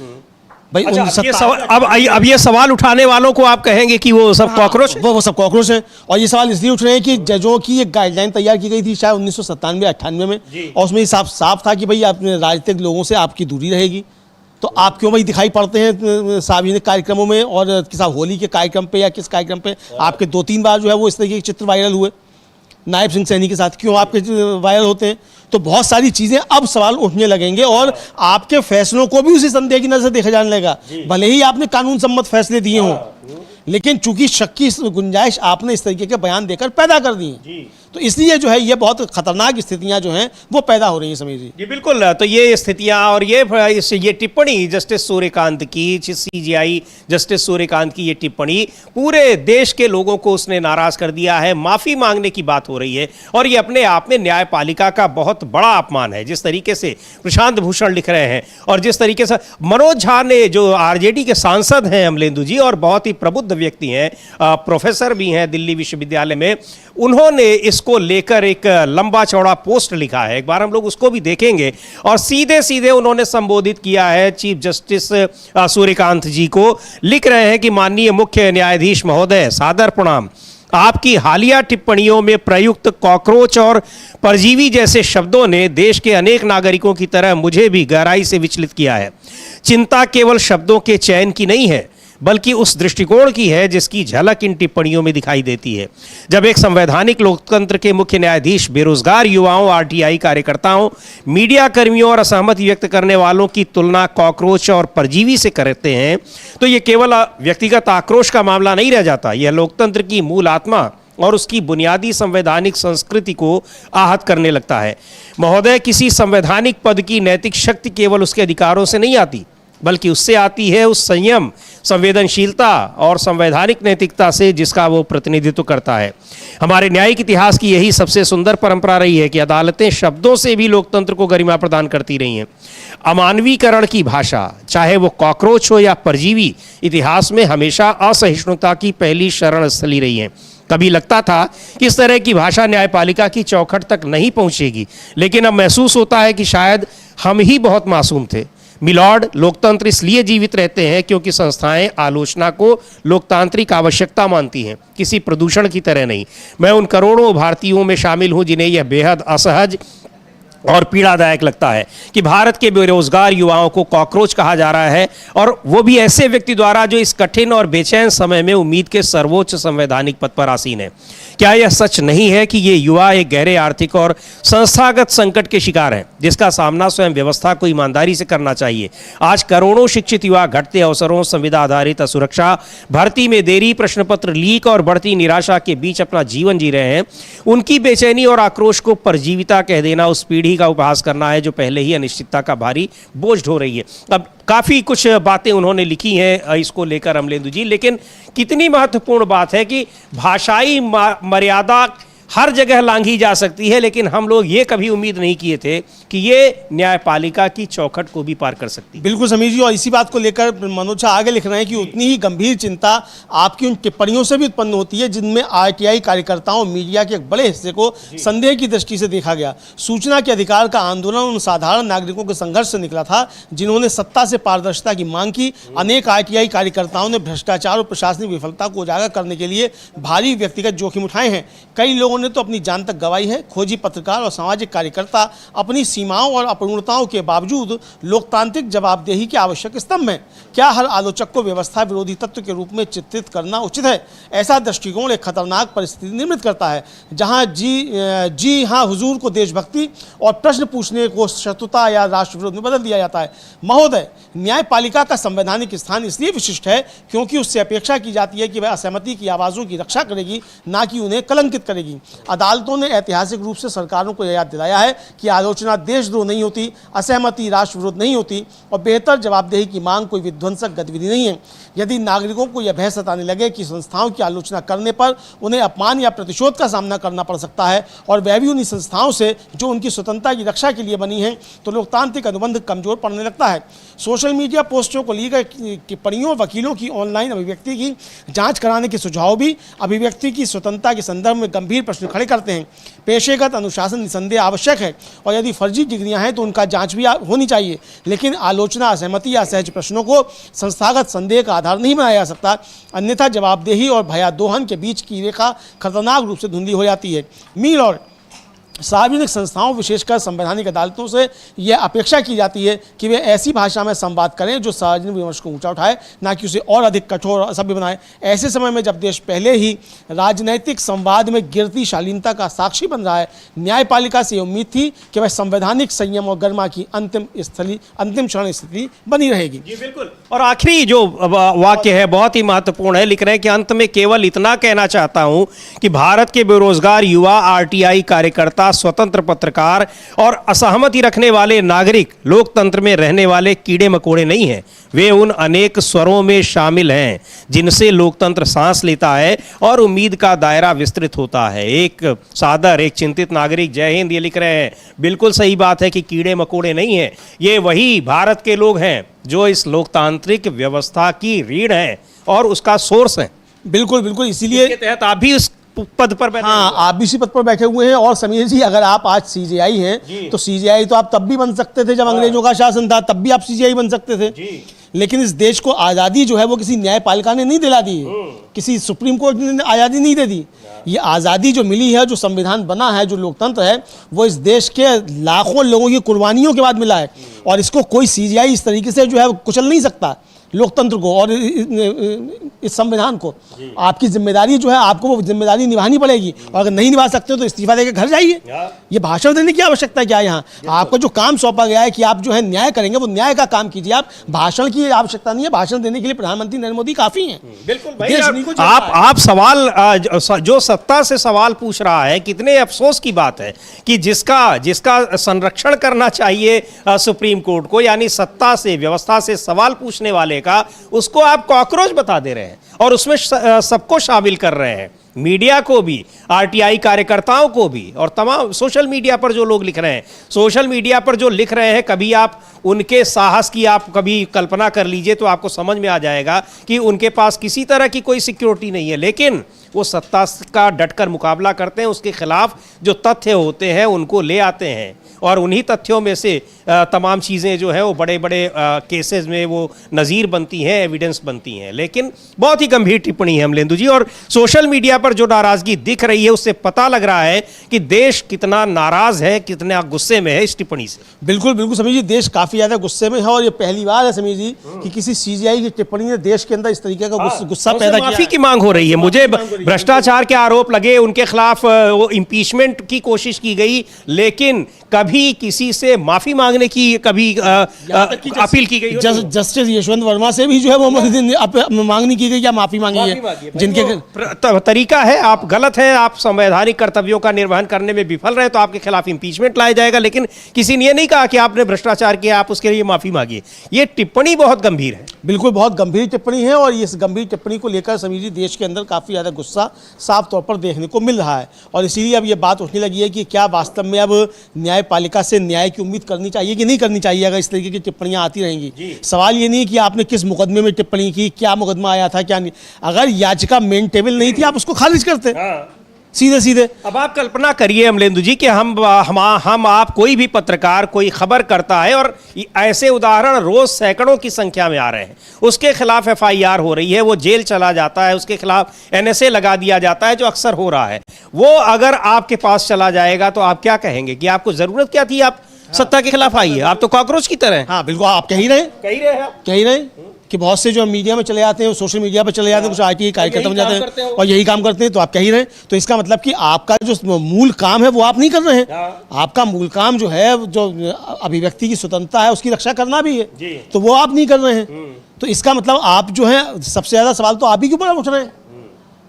भाई अब ये सवाल उठाने वालों को आप कहेंगे कि वो सब कॉकरोच, वो सब कॉकरोच हैं। और ये सवाल इसलिए उठ रहे हैं कि जजों की एक गाइडलाइन तैयार की गई थी शायद 1997-98 में, और उसमें साफ था कि भाई अपने राजनीतिक लोगों से आपकी दूरी रहेगी। तो आप क्यों भाई दिखाई पड़ते हैं सार्वजनिक कार्यक्रमों में, और किसी होली के कार्यक्रम पे या किस कार्यक्रम पे आपके 2-3 बार जो है वो इस तरीके के चित्र वायरल हुए नायब सिंह सैनी के साथ, क्यों आपके वायरल होते हैं। तो बहुत सारी चीज़ें अब सवाल उठने लगेंगे और आपके फैसलों को भी उसी संदेह की नजर से देखा जाने लगा। भले ही आपने कानून सम्मत फैसले दिए हों, लेकिन चूंकि शक की गुंजाइश आपने इस तरीके के बयान देकर पैदा कर दी है, तो इसलिए जो है ये बहुत खतरनाक स्थितियां जो हैं वो पैदा हो रही हैं समीर जी। जी बिल्कुल। तो ये स्थितियां और ये टिप्पणी जस्टिस सूर्यकांत की, सीजीआई जस्टिस सूर्यकांत की ये टिप्पणी पूरे देश के लोगों को उसने नाराज कर दिया है। माफ़ी मांगने की बात हो रही है और ये अपने आप में न्यायपालिका का बहुत बड़ा अपमान है। जिस तरीके से प्रशांत भूषण लिख रहे हैं और जिस तरीके से मनोज झा ने, जो आरजेडी के सांसद हैं अमलेंदु जी और बहुत ही प्रबुद्ध व्यक्ति हैं, प्रोफेसर भी हैं दिल्ली विश्वविद्यालय में, उन्होंने इसको लेकर एक लंबा चौड़ा पोस्ट लिखा है। एक बार हम लोग उसको भी देखेंगे। और सीधे सीधे उन्होंने संबोधित किया है चीफ जस्टिस सूर्यकांत जी को। लिख रहे हैं कि माननीय मुख्य न्यायाधीश महोदय, सादर प्रणाम। आपकी हालिया टिप्पणियों में प्रयुक्त कॉकरोच और परजीवी जैसे शब्दों ने देश के अनेक नागरिकों की तरह मुझे भी गहराई से विचलित किया है। चिंता केवल शब्दों के चयन की नहीं है, बल्कि उस दृष्टिकोण की है जिसकी झलक इन टिप्पणियों में दिखाई देती है। जब एक संवैधानिक लोकतंत्र के मुख्य न्यायाधीश बेरोजगार युवाओं, आरटीआई कार्यकर्ताओं, मीडिया कर्मियों और असहमति व्यक्त करने वालों की तुलना कॉकरोच और परजीवी से करते हैं, तो ये केवल व्यक्तिगत आक्रोश का मामला नहीं रह जाता। यह लोकतंत्र की मूल आत्मा और उसकी बुनियादी संवैधानिक संस्कृति को आहत करने लगता है। महोदय, किसी संवैधानिक पद की नैतिक शक्ति केवल उसके अधिकारों से नहीं आती, बल्कि उससे आती है उस संयम, संवेदनशीलता और संवैधानिक नैतिकता से जिसका वो प्रतिनिधित्व करता है। हमारे न्यायिक इतिहास की यही सबसे सुंदर परंपरा रही है कि अदालतें शब्दों से भी लोकतंत्र को गरिमा प्रदान करती रही हैं। अमानवीकरण की भाषा, चाहे वो कॉकरोच हो या परजीवी, इतिहास में हमेशा असहिष्णुता की पहली शरण स्थली रही है। कभी लगता था कि इस तरह की भाषा न्यायपालिका की चौखट तक नहीं पहुंचेगी, लेकिन अब महसूस होता है कि शायद हम ही बहुत मासूम थे। मिलॉर्ड, लोकतंत्र इसलिए जीवित रहते हैं क्योंकि संस्थाएं आलोचना को लोकतांत्रिक आवश्यकता मानती हैं, किसी प्रदूषण की तरह नहीं। मैं उन करोड़ों भारतीयों में शामिल हूं जिन्हें यह बेहद असहज और पीड़ादायक लगता है कि भारत के बेरोजगार युवाओं को कॉकरोच कहा जा रहा है, और वो भी ऐसे व्यक्ति द्वारा जो इस कठिन और बेचैन समय में उम्मीद के सर्वोच्च संवैधानिक पद पर आसीन है। क्या यह सच नहीं है कि ये युवा एक गहरे आर्थिक और संस्थागत संकट के शिकार हैं, जिसका सामना स्वयं व्यवस्था को ईमानदारी से करना चाहिए? आज करोड़ों शिक्षित युवा घटते अवसरों, संविदा आधारित असुरक्षा, भर्ती में देरी, प्रश्न पत्र लीक और बढ़ती निराशा के बीच अपना जीवन जी रहे हैं। उनकी बेचैनी और आक्रोश को परजीविता कह देना उस पीढ़ी का उपहास करना है जो पहले ही अनिश्चितता का भारी बोझ ढो रही है। अब काफ़ी कुछ बातें उन्होंने लिखी हैं इसको लेकर अमलेंदु जी, लेकिन कितनी महत्वपूर्ण बात है कि भाषाई मर्यादा हर जगह लांघी जा सकती है, लेकिन हम लोग ये कभी उम्मीद नहीं किए थे कि ये न्यायपालिका की चौखट को भी पार कर सकती है। बिल्कुल समीर जी, और इसी बात को लेकर मनोज झा आगे लिख रहे हैं कि उतनी ही गंभीर चिंता आपकी उन टिप्पणियों से भी उत्पन्न होती है जिनमें आरटीआई कार्यकर्ताओं, मीडिया के एक बड़े हिस्से को संदेह की दृष्टि से देखा गया। सूचना के अधिकार का आंदोलन उन साधारण नागरिकों के संघर्ष से निकला था जिन्होंने सत्ता से पारदर्शिता की मांग की। अनेक आरटीआई कार्यकर्ताओं ने भ्रष्टाचार और प्रशासनिक विफलता को उजागर करने के लिए भारी व्यक्तिगत जोखिम उठाए हैं। कई लोगों ने तो अपनी जान तक गंवाई है। खोजी पत्रकार और सामाजिक कार्यकर्ता अपनी सीमाओं और अपूर्णताओं के बावजूद लोकतांत्रिक जवाबदेही के आवश्यक स्तंभ हैं। क्या हर आलोचक को व्यवस्था विरोधी तत्व के रूप में चित्रित करना उचित है? ऐसा दृष्टिकोण एक खतरनाक परिस्थिति निर्मित करता है जहां जी हाँ हुजूर को देशभक्ति और प्रश्न पूछने को शत्रुता या राष्ट्र विरोध में बदल दिया जाता है। महोदय, न्यायपालिका का संवैधानिक स्थान इसलिए विशिष्ट है क्योंकि उससे अपेक्षा की जाती है कि वह असहमति की आवाज़ों की रक्षा करेगी, ना कि उन्हें कलंकित करेगी। अदालतों ने ऐतिहासिक रूप से सरकारों को याद दिलाया है कि आलोचना देशद्रोह नहीं होती, असहमति राष्ट्र विरोध नहीं होती, और बेहतर जवाबदेही की मांग कोई विध्वंसक गतिविधि नहीं है। यदि नागरिकों को यह भय सताने लगे कि संस्थाओं की आलोचना करने पर उन्हें अपमान या प्रतिशोध का सामना करना पड़ सकता है, और वह भी उन्हीं संस्थाओं से जो उनकी स्वतंत्रता की रक्षा के लिए बनी हैं, तो लोकतांत्रिक अनुबंध कमजोर पड़ने लगता है। सोशल मीडिया पोस्टों को ली गई टिप्पणियों, वकीलों की ऑनलाइन अभिव्यक्ति की जांच कराने के सुझाव भी अभिव्यक्ति की स्वतंत्रता के संदर्भ में गंभीर प्रश्न खड़े करते हैं। पेशेगत अनुशासन निसंदेह आवश्यक है, और यदि फर्जी डिग्रियां हैं तो उनका जांच भी होनी चाहिए, लेकिन आलोचना, असहमति या सहज प्रश्नों को संस्थागत संदेह का आधार नहीं बनाया जा सकता। अन्यथा जवाबदेही और भयादोहन के बीच की रेखा खतरनाक रूप से धुंधली हो जाती है। मील और सार्वजनिक संस्थाओं, विशेषकर संवैधानिक अदालतों से यह अपेक्षा की जाती है कि वे ऐसी भाषा में संवाद करें जो सार्वजनिक विमर्श को ऊंचा उठाए, ना कि उसे और अधिक कठोर और असभ्य बनाए। ऐसे समय में जब देश पहले ही राजनैतिक संवाद में गिरती शालीनता का साक्षी बन रहा है, न्यायपालिका से उम्मीद थी कि वह संवैधानिक संयम और गरिमा की अंतिम क्षण स्थिति बनी रहेगी। जी बिल्कुल। और आखिरी जो वाक्य है बहुत ही महत्वपूर्ण है। लिख रहे हैं कि अंत में केवल इतना कहना चाहता हूं कि भारत के बेरोजगार युवा, आरटीआई कार्यकर्ता, स्वतंत्र पत्रकार और असहमति रखने वाले नागरिक लोकतंत्र में रहने वाले कीड़े मकोड़े नहीं हैं। वे उन अनेक स्वरों में शामिल हैं जिनसे लोकतंत्र सांस लेता है और उम्मीद का दायरा विस्तृत होता है। एक सादर, एक चिंतित नागरिक, जय हिंद, ये लिख रहे हैं। बिल्कुल सही बात है कि कीड़े मकोड़े नहीं हैं, ये वही भारत के लोग हैं जो इस लोकतांत्रिक व्यवस्था की रीढ़ हैं और उसका सोर्स हैं। बिल्कुल बिल्कुल, इसीलिए तहत आप भी उस पद पर बैठे। हाँ, आप भी इसी पद पर बैठे हुए हैं। और समीर जी, अगर आप आज सीजेआई हैं तो सीजेआई तो आप तब भी बन सकते थे जब अंग्रेजों का शासन था, तब भी आप सीजेआई बन सकते थे जी। लेकिन इस देश को आज़ादी जो है वो किसी न्यायपालिका ने नहीं दिला दी, किसी सुप्रीम कोर्ट ने आज़ादी नहीं दे दी। ये आज़ादी जो मिली है, जो संविधान बना है, जो लोकतंत्र है, वो इस देश के लाखों लोगों की कुर्बानियों के बाद मिला है, और इसको कोई सीजेआई इस तरीके से जो है कुचल नहीं सकता लोकतंत्र को और इस संविधान को। आपकी जिम्मेदारी जो है, आपको वो जिम्मेदारी निभानी पड़ेगी, और अगर नहीं निभा सकते हो तो इस्तीफा देकर घर जाइए। ये भाषण देने की आवश्यकता क्या है? यहाँ आपको जो काम सौंपा गया है कि आप जो है न्याय करेंगे, वो न्याय का काम कीजिए। आप भाषण की आवश्यकता नहीं है। भाषण देने के लिए प्रधानमंत्री नरेंद्र मोदी काफी हैं। बिल्कुल भाई, आप सवाल, जो सत्ता से सवाल पूछ रहा है, कितने अफसोस की बात है कि जिसका संरक्षण करना चाहिए सुप्रीम कोर्ट को, यानी सत्ता से, व्यवस्था से सवाल पूछने वाले का, उसको आप कॉकरोच बता दे रहे हैं और उसमें सबको शामिल कर रहे हैं। मीडिया को भी, आरटीआई कार्यकर्ताओं को भी, और तमाम सोशल मीडिया पर जो लोग लिख रहे हैं, सोशल मीडिया पर जो लिख रहे हैं, कभी आप उनके साहस की आप कभी कल्पना कर लीजिए तो आपको समझ में आ जाएगा कि उनके पास किसी तरह की कोई सिक्योरिटी नहीं है। लेकिन वो सत्ता का डटकर मुकाबला करते हैं, उसके खिलाफ जो तथ्य होते हैं उनको ले आते हैं और उन्हीं तथ्यों में से तमाम चीज़ें जो है वो बड़े बड़े केसेस में वो नज़ीर बनती हैं, एविडेंस बनती हैं। लेकिन बहुत ही गंभीर टिप्पणी है अमलेंदु जी, और सोशल मीडिया पर जो नाराज़गी दिख रही है उससे पता लग रहा है कि देश कितना नाराज़ है, कितना गुस्से में है इस टिप्पणी से। बिल्कुल बिल्कुल समीर जी, देश काफ़ी ज़्यादा गुस्से में है और ये पहली बार है समीर जी कि किसी सीजीआई की टिप्पणी ने देश के अंदर इस तरीके का गुस्सा पैदा किया। माफी की मांग हो रही है। मुझे भ्रष्टाचार के आरोप लगे, उनके खिलाफ वो इम्पीचमेंट की कोशिश की गई, लेकिन कभी किसी से माफी मांगने की कभी अपील की गई? जस्टिस यशवंत वर्मा से भी जो है वो मांगनी की गई या माफी मांगी है, जिनके तरीका है। आप गलत हैं, आप संवैधानिक कर्तव्यों का निर्वहन करने में विफल रहे तो आपके खिलाफ इम्पीचमेंट लाया जाएगा, लेकिन किसी ने ये नहीं कहा कि आपने भ्रष्टाचार किया, आप उसके लिए माफी मांगिए। ये टिप्पणी बहुत गंभीर है। बिल्कुल बहुत गंभीर टिप्पणी है और इस गंभीर टिप्पणी को लेकर समीर जी देश के अंदर काफ़ी ज़्यादा गुस्सा साफ तौर पर देखने को मिल रहा है और इसीलिए अब ये बात उठने लगी है कि क्या वास्तव में अब न्यायपालिका से न्याय की उम्मीद करनी चाहिए कि नहीं करनी चाहिए अगर इस तरीके की टिप्पणियां आती रहेंगी। सवाल ये नहीं कि आपने किस मुकदमे में टिप्पणी की, क्या मुकदमा आया था, क्या नहीं। अगर याचिका मेंटेबल नहीं थी आप उसको खारिज करते सीधे सीधे। अब आप कल्पना करिए अमलेंदु जी कि हम आप कोई भी पत्रकार कोई खबर करता है और ऐसे उदाहरण रोज सैकड़ों की संख्या में आ रहे हैं, उसके खिलाफ एफआईआर हो रही है, वो जेल चला जाता है, उसके खिलाफ एनएसए लगा दिया जाता है, जो अक्सर हो रहा है। वो अगर आपके पास चला जाएगा तो आप क्या कहेंगे कि आपको जरूरत क्या थी, आप सत्ता के खिलाफ आइए, आप तो कॉकरोच की तरह हैं। हाँ बिल्कुल, आप कह ही रहे कि बहुत से जो मीडिया में चले जाते हैं, सोशल मीडिया पर चले जाते हैं, कुछ आईटी कार्यकर्ता बन जाते हैं और यही काम करते हैं, तो आप कह ही रहे हैं। तो इसका मतलब कि आपका जो मूल काम है वो आप नहीं कर रहे हैं। आपका मूल काम जो है, जो अभिव्यक्ति की स्वतंत्रता है उसकी रक्षा करना भी है, तो वो आप नहीं कर रहे हैं। तो इसका मतलब आप जो है सबसे ज़्यादा सवाल तो आप ही के ऊपर उठ रहे हैं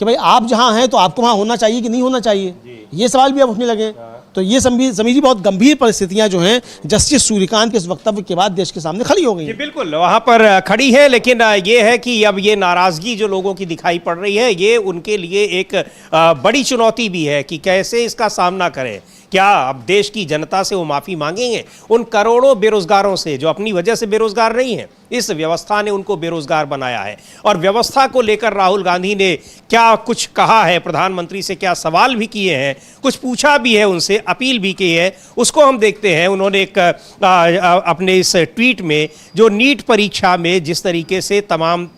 कि भाई आप जहाँ हैं तो आपको वहाँ होना चाहिए कि नहीं होना चाहिए, ये सवाल भी अब उठने लगे। तो ये समीर जी बहुत गंभीर परिस्थितियां जो हैं जस्टिस सूर्यकांत के इस वक्तव्य के बाद देश के सामने खड़ी हो गई हैं। बिल्कुल वहाँ पर खड़ी है, लेकिन ये है कि अब ये नाराजगी जो लोगों की दिखाई पड़ रही है ये उनके लिए एक बड़ी चुनौती भी है कि कैसे इसका सामना करें। क्या अब देश की जनता से वो माफ़ी मांगेंगे उन करोड़ों बेरोजगारों से जो अपनी वजह से बेरोजगार नहीं है, इस व्यवस्था ने उनको बेरोजगार बनाया है। और व्यवस्था को लेकर राहुल गांधी ने क्या कुछ कहा है, प्रधानमंत्री से क्या सवाल भी किए हैं, कुछ पूछा भी है उनसे, अपील भी की है, उसको हम देखते हैं। उन्होंने एक अपने इस ट्वीट में जो नीट परीक्षा में जिस तरीके से तमाम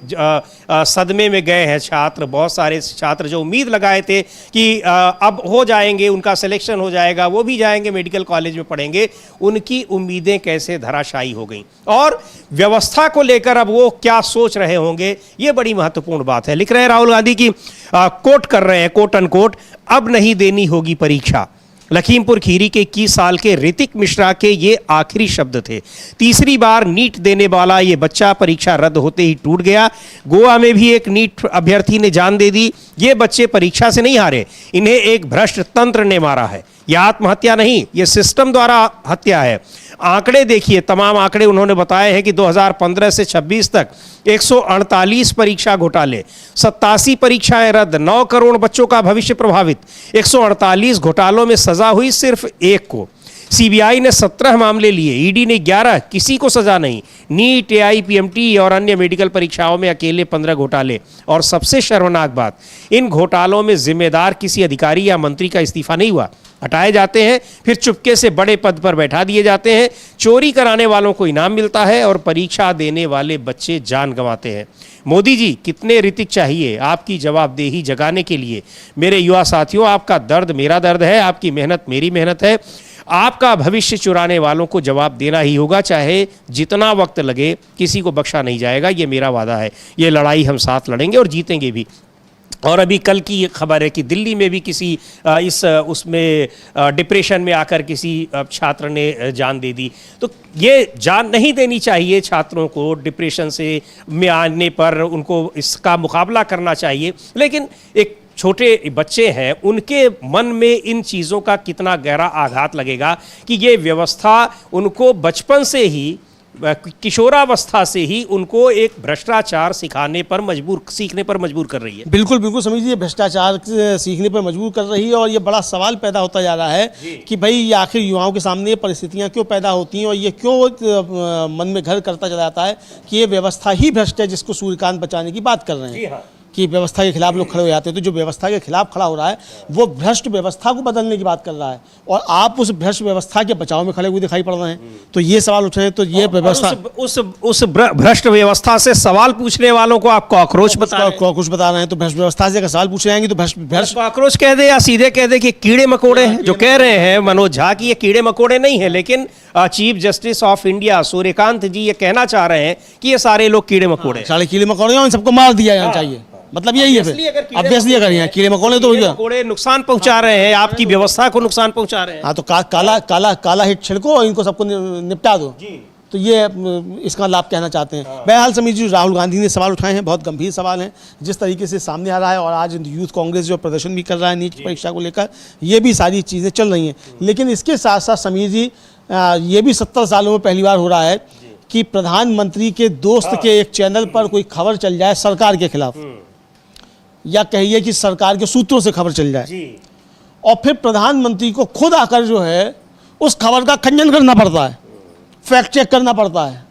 सदमे में गए हैं छात्र, बहुत सारे छात्र जो उम्मीद लगाए थे कि अब हो जाएंगे, उनका सिलेक्शन हो जाएगा, वो भी जाएंगे मेडिकल कॉलेज में पढ़ेंगे, उनकी उम्मीदें कैसे धराशायी हो गई और व्यवस्था को लेकर अब वो क्या सोच रहे होंगे, ये बड़ी महत्वपूर्ण बात है। लिख रहे हैं राहुल गांधी की कोट कर रहे हैं, कोट अनकोट, अब नहीं देनी होगी परीक्षा। लखीमपुर खीरी के 21 साल के ऋतिक मिश्रा के ये आखिरी शब्द थे। तीसरी बार नीट देने वाला ये बच्चा परीक्षा रद्द होते ही टूट गया। गोवा में भी एक नीट अभ्यर्थी ने जान दे दी। ये बच्चे परीक्षा से नहीं हारे, इन्हें एक भ्रष्ट तंत्र ने मारा है। यह आत्महत्या नहीं, ये सिस्टम द्वारा हत्या है। आंकड़े देखिए, तमाम आंकड़े उन्होंने बताए हैं कि 2015 से 26 तक 148 परीक्षा घोटाले, 87 परीक्षाएं रद्द, 9 करोड़ बच्चों का भविष्य प्रभावित। 148 घोटालों में सजा हुई सिर्फ एक को। सीबीआई ने 17 मामले लिए, ईडी ने 11, किसी को सजा नहीं। नीट, एआईपीएमटी और अन्य मेडिकल परीक्षाओं में अकेले 15 घोटाले। और सबसे शर्मनाक बात, इन घोटालों में जिम्मेदार किसी अधिकारी या मंत्री का इस्तीफा नहीं हुआ, हटाए जाते हैं, फिर चुपके से बड़े पद पर बैठा दिए जाते हैं। चोरी कराने वालों को इनाम मिलता है और परीक्षा देने वाले बच्चे जान गंवाते हैं। मोदी जी, कितने ऋतिक चाहिए आपकी जवाबदेही जगाने के लिए? मेरे युवा साथियों, आपका दर्द मेरा दर्द है, आपकी मेहनत मेरी मेहनत है। आपका भविष्य चुराने वालों को जवाब देना ही होगा, चाहे जितना वक्त लगे, किसी को बख्शा नहीं जाएगा, ये मेरा वादा है। ये लड़ाई हम साथ लड़ेंगे और जीतेंगे भी। और अभी कल की खबर है कि दिल्ली में भी किसी उसमें डिप्रेशन में आकर किसी छात्र ने जान दे दी। तो ये जान नहीं देनी चाहिए छात्रों को, डिप्रेशन से में आने पर उनको इसका मुकाबला करना चाहिए। लेकिन एक छोटे बच्चे हैं, उनके मन में इन चीज़ों का कितना गहरा आघात लगेगा कि ये व्यवस्था उनको बचपन से ही, किशोरावस्था से ही उनको एक भ्रष्टाचार सीखने पर मजबूर कर रही है। बिल्कुल बिल्कुल समझिए, ये भ्रष्टाचार सीखने पर मजबूर कर रही है और ये बड़ा सवाल पैदा होता जा रहा है कि भाई ये आखिर युवाओं के सामने ये परिस्थितियाँ क्यों पैदा होती हैं और ये क्यों मन में घर करता चला जाता है कि ये व्यवस्था ही भ्रष्ट है जिसको सूर्यकांत बचाने की बात कर रहे हैं। कि व्यवस्था के खिलाफ लोग खड़े हो जाते हैं, तो जो व्यवस्था के खिलाफ खड़ा हो रहा है वो भ्रष्ट व्यवस्था को बदलने की बात कर रहा है, और आप उस भ्रष्ट व्यवस्था के बचाव में खड़े हुए दिखाई पड़ रहे हैं। तो ये सवाल उठ रहे हैं, तो ये व्यवस्था, उस भ्रष्ट व्यवस्था से सवाल पूछने वालों को आप कॉकरोच कुछ बता रहे हैं, तो भ्रष्ट व्यवस्था से अगर सवाल पूछे जाएंगे तो भ्रष्ट कॉकरोच कह दे या सीधे कह दे कि कीड़े मकोड़े हैं। जो कह रहे हैं मनोज झा कि ये कीड़े मकोड़े नहीं है, लेकिन chief justice of India Suryakant ji ये कहना चाह रहे हैं कि ये सारे लोग कीड़े मकोड़े, सारे कीड़े मकोड़े हैं, इन सबको मार दिया जाना चाहिए, मतलब यही है। फिर ऑब्वियसली अगर यहाँ कीड़े मकोड़े तो मकोड़े नुकसान पहुंचा रहे हैं, आपकी व्यवस्था को नुकसान पहुंचा रहे हैं। हाँ, तो काला काला काला हिट छिड़को और इनको सबको निपटा दो, तो ये इसका लाभ कहना चाहते हैं। बहरहाल समीर जी, राहुल गांधी ने सवाल उठाए हैं, बहुत गंभीर सवाल हैं, जिस तरीके से सामने आ रहा है, और आज यूथ कांग्रेस जो प्रदर्शन भी कर रहा है नीट की परीक्षा को लेकर, ये भी सारी चीज़ें चल रही हैं। लेकिन इसके साथ साथ समीर जी, ये भी 70 सालों में पहली बार हो रहा है कि प्रधानमंत्री के दोस्त के एक चैनल पर कोई खबर चल जाए सरकार के खिलाफ, या कहिए कि सरकार के सूत्रों से खबर चल जाए, और फिर प्रधानमंत्री को खुद आकर जो है उस खबर का खंडन करना पड़ता है, फैक्ट चेक करना पड़ता है।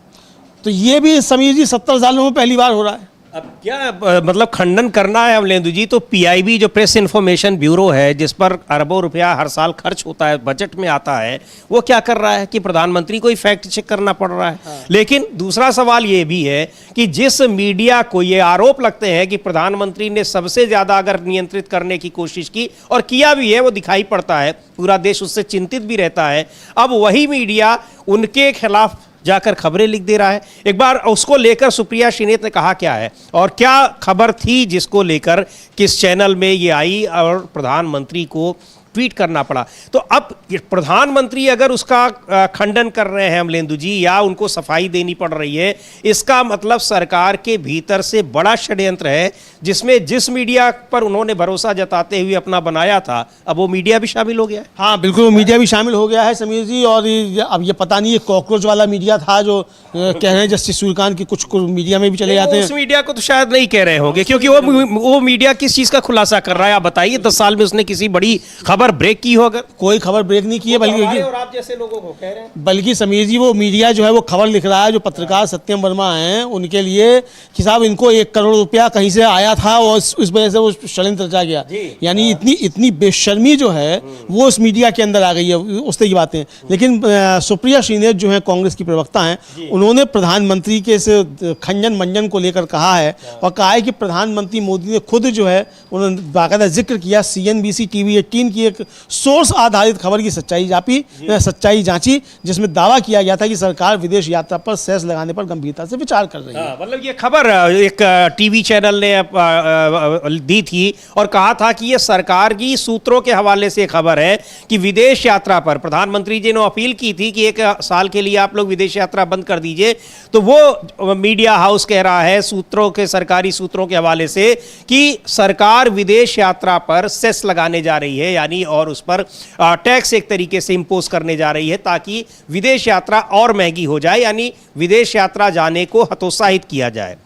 तो ये भी समीर जी 70 सालों में पहली बार हो रहा है। अब क्या मतलब खंडन करना है अमलेंदु जी, तो पीआईबी जो प्रेस इन्फॉर्मेशन ब्यूरो है, जिस पर अरबों रुपया हर साल खर्च होता है, बजट में आता है, वो क्या कर रहा है कि प्रधानमंत्री को ही फैक्ट चेक करना पड़ रहा है। लेकिन दूसरा सवाल ये भी है कि जिस मीडिया को ये आरोप लगते हैं कि प्रधानमंत्री ने सबसे ज्यादा अगर नियंत्रित करने की कोशिश की और किया भी है, वो दिखाई पड़ता है, पूरा देश उससे चिंतित भी रहता है, अब वही मीडिया उनके खिलाफ जाकर खबरें लिख दे रहा है। एक बार उसको लेकर सुप्रिया श्रीनेत ने कहा क्या है और क्या खबर थी जिसको लेकर किस चैनल में ये आई और प्रधानमंत्री को ट्वीट करना पड़ा। तो अब प्रधानमंत्री अगर उसका खंडन कर रहे हैं अमलेंदु जी, या उनको सफाई देनी पड़ रही है, इसका मतलब सरकार के भीतर से बड़ा षड्यंत्र है, जिसमें जिस मीडिया पर उन्होंने भरोसा जताते हुए अपना बनाया था, अब वो मीडिया भी शामिल हो गया है। हाँ बिल्कुल, वो मीडिया भी शामिल हो गया है समीर जी। और अब ये पता नहीं, ये कॉकरोच वाला मीडिया था जो कह रहे हैं जस्टिस सूर्यकांत की, कुछ मीडिया में भी चले जाते हैं। उस मीडिया को तो शायद नहीं कह रहे होंगे, क्योंकि वो मीडिया किस चीज का खुलासा कर रहा है, आप बताइए। 10 साल में उसने किसी बड़ी खबर ब्रेक की हो? अगर कोई खबर ब्रेक नहीं की है, बल्कि और आप जैसे लोगों को कह रहे हैं, बल्कि समीर जी वो मीडिया जो है वो खबर लिख रहा है, जो पत्रकार सत्यम वर्मा हैं उनके लिए कि साहब इनको 1 करोड़ रुपया कहीं से आया था और इस वजह से वो षड्यंत्र रचा गया। यानी इतनी बेशर्मी जो है वो उस मीडिया के अंदर आ गई है, उस तरह की बातें। लेकिन सुप्रिया श्रीनेत जो है कांग्रेस की प्रवक्ता हैं, उन्होंने प्रधानमंत्री के इस खंजन मंजन को लेकर कहा है, और कहा है कि प्रधानमंत्री मोदी ने खुद जो है उन्होंने बाकायदा जिक्र किया CNBC TV 18 की एक सोर्स आधारित खबर की सच्चाई जांची, जिसमें दावा किया गया था कि सरकार विदेश यात्रा पर सेस लगाने पर गंभीरता से विचार कर रही है। मतलब ये खबर एक टीवी चैनल ने दी थी और कहा था कि ये सरकार की सूत्रों के हवाले से खबर है कि विदेश यात्रा पर प्रधानमंत्री जी ने अपील की थी कि 1 साल के लिए आप लोग विदेश यात्रा बंद कर दीजिए। तो वो मीडिया हाउस कह रहा है सरकारी सूत्रों के हवाले से कि सरकार विदेश यात्रा पर सेस लगाने जा रही है, यानी और उस पर टैक्स एक तरीके से इंपोज करने जा रही है, ताकि विदेश यात्रा और महंगी हो जाए, यानी विदेश यात्रा जाने को हतोत्साहित किया जाए।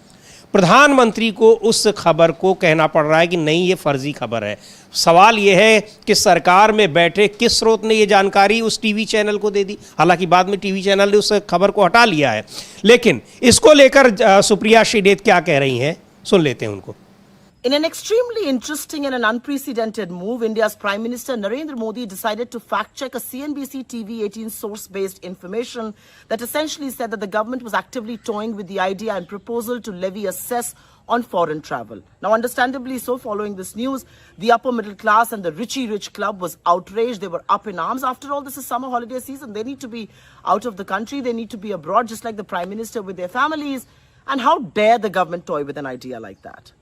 प्रधानमंत्री को उस खबर को कहना पड़ रहा है कि नहीं, ये फर्जी खबर है। सवाल यह है कि सरकार में बैठे किस स्रोत ने ये जानकारी उस टीवी चैनल को दे दी। हालांकि बाद में टीवी चैनल ने उस खबर को हटा लिया है, लेकिन इसको लेकर सुप्रिया श्रीनेत क्या कह रही हैं, सुन लेते हैं उनको। In an extremely interesting and an unprecedented move, India's Prime Minister Narendra Modi decided to fact-check a CNBC TV 18 source-based information that essentially said that the government was actively toying with the idea and proposal to levy a cess on foreign travel. Now, understandably so, following this news, the upper middle class and the Richie Rich Club was outraged. They were up in arms. After all, this is summer holiday season. They need to be out of the country. They need to be abroad, just like the Prime Minister with their families. And how dare the government toy with an idea like that?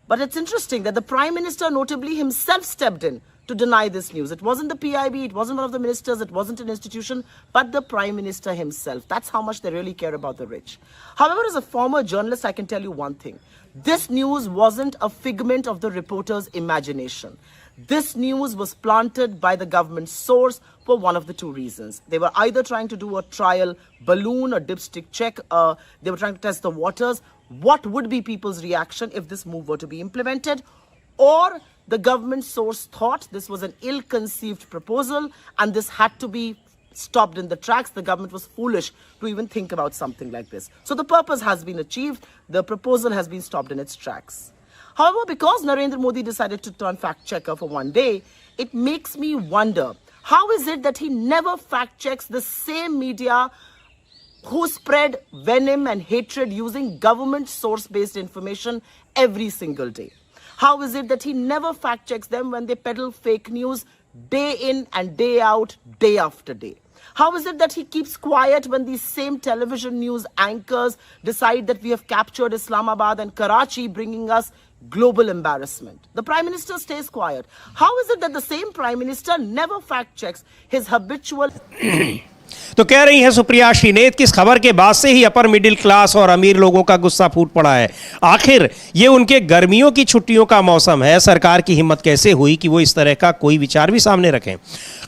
But it's interesting that the Prime Minister notably himself stepped in to deny this news. It wasn't the PIB, it wasn't one of the ministers, it wasn't an institution, but the Prime Minister himself. That's how much they really care about the rich. However, as a former journalist, I can tell you one thing. This news wasn't a figment of the reporter's imagination. This news was planted by the government source for one of the two reasons. They were either trying to do a trial balloon or dipstick check. They were trying to test the waters. What would be people's reaction if this move were to be implemented? Or the government source thought this was an ill-conceived proposal and this had to be stopped in the tracks. The government was foolish to even think about something like this. So the purpose has been achieved. The proposal has been stopped in its tracks. However, because Narendra Modi decided to turn fact checker for one day, it makes me wonder, how is it that he never fact checks the same media who spread venom and hatred using government source-based information every single day? How is it that he never fact checks them when they peddle fake news day in and day out, day after day? How is it that he keeps quiet when these same television news anchors decide that we have captured Islamabad and Karachi, bringing us global embarrassment? The Prime Minister stays quiet. How is it that the same Prime Minister never fact checks his habitual... तो कह रही हैं सुप्रिया श्रीनेत कि इस खबर के बाद से ही अपर मिडिल क्लास और अमीर लोगों का गुस्सा फूट पड़ा है। आखिर ये उनके गर्मियों की छुट्टियों का मौसम है, सरकार की हिम्मत कैसे हुई कि वो इस तरह का कोई विचार भी सामने रखें।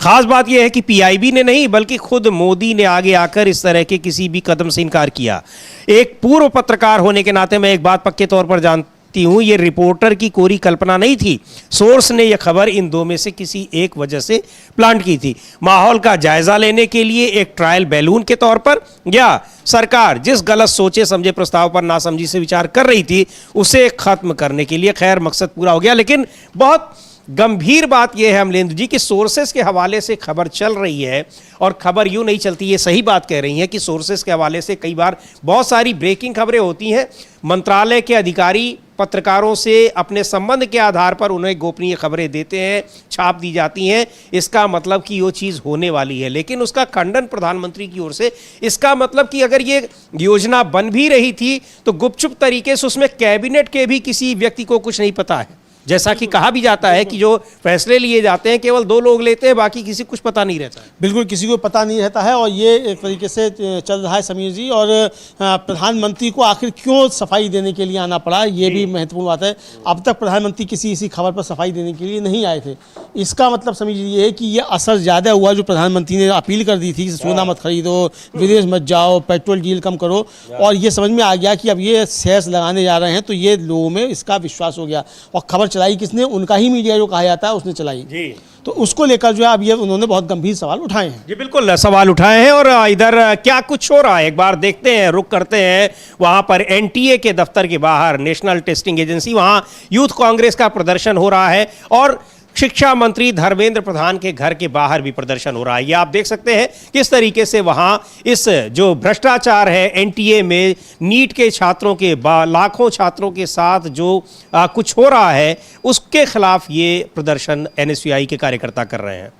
खास बात यह है कि पीआईबी ने नहीं बल्कि खुद मोदी ने आगे आकर इस तरह के किसी भी कदम से इनकार किया। एक पूर्व पत्रकार होने के नाते मैं एक बात पक्के तौर पर जानती हूं, ये रिपोर्टर की कोरी कल्पना नहीं थी। सोर्स ने यह खबर इन दो में से किसी एक वजह से प्लांट की थी, माहौल का जायजा लेने के लिए, एक ट्रायल बैलून के तौर पर, या सरकार जिस गलत सोचे समझे प्रस्ताव पर नासमझी से विचार कर रही थी उसे खत्म करने के लिए। खैर, मकसद पूरा हो गया। लेकिन बहुत गंभीर बात यह है अमलेंदु जी कि सोर्सेस के हवाले से खबर चल रही है, और खबर यूं नहीं चलती। ये सही बात कह रही हैं कि सोर्सेस के हवाले से कई बार बहुत सारी ब्रेकिंग खबरें होती हैं। मंत्रालय के अधिकारी पत्रकारों से अपने संबंध के आधार पर उन्हें गोपनीय खबरें देते हैं, छाप दी जाती हैं। इसका मतलब कि वो चीज़ होने वाली है, लेकिन उसका खंडन प्रधानमंत्री की ओर से। इसका मतलब कि अगर ये योजना बन भी रही थी तो गुपचुप तरीके से उसमें कैबिनेट के भी किसी व्यक्ति को कुछ नहीं पता है। जैसा कि कहा भी जाता है कि जो फैसले लिए जाते हैं केवल 2 लोग लेते हैं, बाकी किसी कुछ पता नहीं रहता है। बिल्कुल किसी को पता नहीं रहता है, और ये एक तरीके से चल रहा है समीर जी। और प्रधानमंत्री को आखिर क्यों सफाई देने के लिए आना पड़ा, ये भी महत्वपूर्ण बात है। अब तक प्रधानमंत्री किसी इसी खबर पर सफाई देने के लिए नहीं आए थे। इसका मतलब समीर जी ये है कि ये असर ज़्यादा हुआ जो प्रधानमंत्री ने अपील कर दी थी, सोना मत खरीदो, विदेश मत जाओ, पेट्रोल डील कम करो, और ये समझ में आ गया कि अब ये सेस लगाने जा रहे हैं, तो ये लोगों में इसका विश्वास हो गया। और खबर चलाई किसने? उनका ही मीडिया जो कहा जाता है उसने चलाई जी। तो उसको लेकर जो है अब ये उन्होंने बहुत गंभीर सवाल उठाए हैं। जी बिल्कुल सवाल उठाए हैं। और इधर क्या कुछ हो रहा है एक बार देखते हैं, रुक करते हैं वहां पर एनटीए के दफ्तर के बाहर, नेशनल टेस्टिंग एजेंसी, वहां यूथ कांग्रेस का प्रदर्शन हो रहा है, और शिक्षा मंत्री धर्मेंद्र प्रधान के घर के बाहर भी प्रदर्शन हो रहा है। ये आप देख सकते हैं किस तरीके से वहां इस जो भ्रष्टाचार है एनटीए में, नीट के छात्रों के लाखों छात्रों के साथ जो कुछ हो रहा है उसके खिलाफ ये प्रदर्शन एनएसयूआई के कार्यकर्ता कर रहे हैं।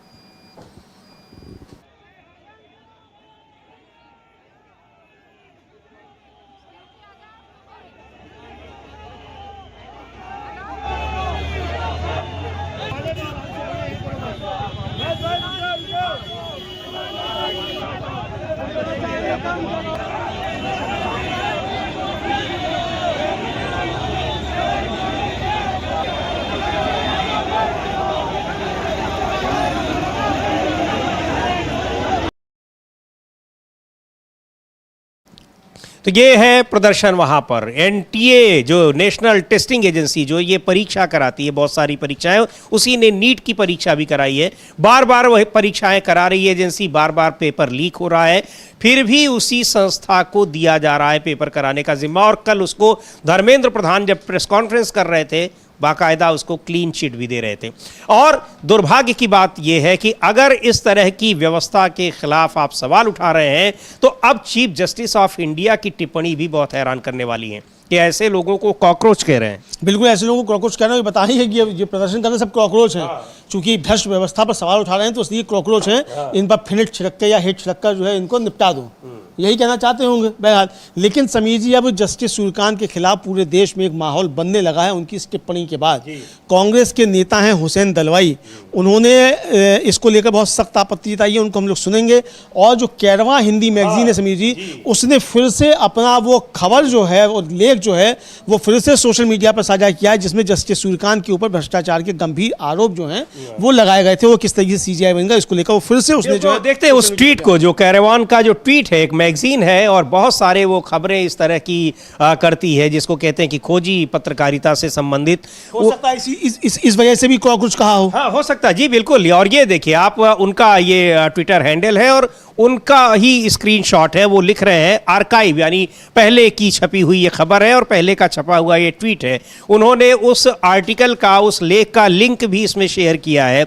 तो ये है प्रदर्शन वहाँ पर। एनटीए जो नेशनल टेस्टिंग एजेंसी जो ये परीक्षा कराती है, बहुत सारी परीक्षाएं, उसी ने नीट की परीक्षा भी कराई है। बार बार वह परीक्षाएं करा रही है एजेंसी, बार बार पेपर लीक हो रहा है, फिर भी उसी संस्था को दिया जा रहा है पेपर कराने का जिम्मा। और कल उसको धर्मेंद्र प्रधान जब प्रेस कॉन्फ्रेंस कर रहे थे बाकायदा उसको क्लीन चिट भी दे रहे थे। और दुर्भाग्य की बात यह है कि अगर इस तरह की व्यवस्था के खिलाफ आप सवाल उठा रहे हैं तो अब चीफ जस्टिस ऑफ इंडिया की टिप्पणी भी बहुत हैरान करने वाली है कि ऐसे लोगों को कॉकरोच कह रहे हैं। बिल्कुल ऐसे लोगों को कॉकरोच कह रहे हैं। बता ही है कि ये प्रदर्शन करने सब कॉकरोच हैं। चूंकि भ्रष्ट व्यवस्था पर सवाल उठा रहे हैं तो इसलिए कॉकरोच हैं, इन पर फिनिट छिड़क के या हिट छिड़क कर जो है इनको निपटा दो, यही कहना चाहते होंगे बहरहाल। लेकिन समीर जी अब जस्टिस सूर्यकांत के खिलाफ पूरे देश में एक माहौल बनने लगा है उनकी इस टिप्पणी के बाद। कांग्रेस के नेता हैं हुसैन दलवाई, उन्होंने इसको लेकर बहुत सख्त आपत्ति जताई है, उनको हम लोग सुनेंगे। और जो कैरवा हिंदी मैगजीन है समीर जी, उसने फिर से अपना वो खबर जो है, वो लेख जो है, वो फिर से सोशल मीडिया पर साझा किया है, जिसमें जस्टिस सूर्यकांत के ऊपर भ्रष्टाचार के गंभीर आरोप जो हैं वो लगाए गए थे। वो किस तरीके से सीजीआई बनेगा इसको लेकर वो फिर से उसने जो है, देखते हैं उस ट्वीट को, जो कैरवान का जो ट्वीट है, एक मैगजीन है और बहुत सारे वो खबरें इस तरह की करती है जिसको कहते हैं कि खोजी पत्रकारिता से संबंधित। हो सकता है इस वजह से भी कुछ कहा हो। हाँ, हो सकता है जी, बिल्कुल। और ये देखिए आप, उनका ये ट्विटर हैंडल है और उनका ही स्क्रीनशॉट है। वो लिख रहे हैं आर्काइव, यानी पहले की छपी हुई ये खबर है और पहले का छपा हुआ ये ट्वीट है। उन्होंने उस आर्टिकल का, उस लेख का लिंक भी इसमें शेयर किया है।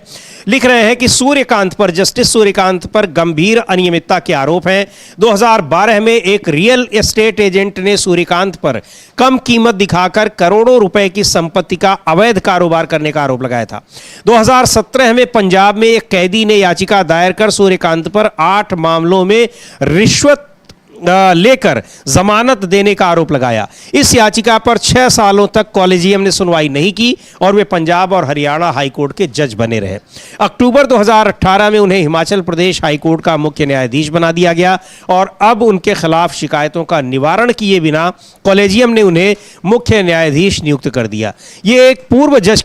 लिख रहे हैं कि सूर्यकांत पर, जस्टिस सूर्यकांत पर गंभीर अनियमितता के आरोप हैं। 2012 में एक रियल एस्टेट एजेंट ने सूर्यकांत पर कम कीमत दिखाकर करोड़ों रुपए की संपत्ति का अवैध कारोबार करने का आरोप लगाया था। 2017 में पंजाब में एक कैदी ने याचिका दायर कर सूर्यकांत पर 8 मामलों में रिश्वत लेकर जमानत देने का आरोप लगाया। इस याचिका पर 6 सालों तक कॉलेजियम ने सुनवाई नहीं की और वे पंजाब और हरियाणा हाईकोर्ट के जज बने रहे। अक्टूबर 2018 में उन्हें हिमाचल प्रदेश हाईकोर्ट का मुख्य न्यायाधीश बना दिया गया और अब उनके खिलाफ शिकायतों का निवारण किए बिना कॉलेजियम ने उन्हें मुख्य न्यायाधीश नियुक्त कर दिया। ये एक पूर्व जज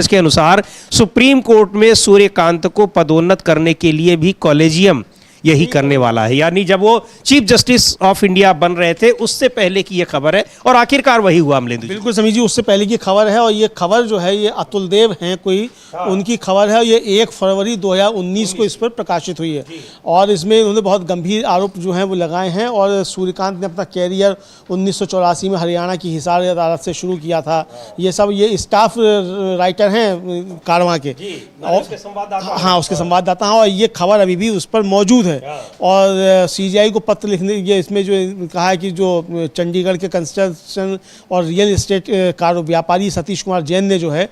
के अनुसार सुप्रीम कोर्ट में सूर्यकांत को पदोन्नत करने के लिए भी कॉलेजियम यही करने वाला है। यानी जब वो चीफ जस्टिस ऑफ इंडिया बन रहे थे उससे पहले की ये खबर है और आखिरकार वही हुआ। अमलेंदु जी, बिल्कुल समीर जी, उससे पहले की खबर है और ये खबर जो है ये अतुल देव हैं कोई, उनकी खबर है। ये 1 फरवरी 2019 को इस पर प्रकाशित हुई है और इसमें उन्होंने बहुत गंभीर आरोप जो हैं वो लगाए हैं। और सूर्यकांत ने अपना कैरियर 1984 में हरियाणा की हिसार अदालत से शुरू किया था। ये सब ये स्टाफ राइटर हैं कारवां के और उसके संवाददाता हैं और ये खबर अभी भी उस पर मौजूद है। और सीजीआई को पत्र लिखने, ये इसमें जो कहा है कि जो चंडीगढ़ के कंस्ट्रक्शन और रियल एस्टेट व्यापारी सतीश कुमार जैन ने जो है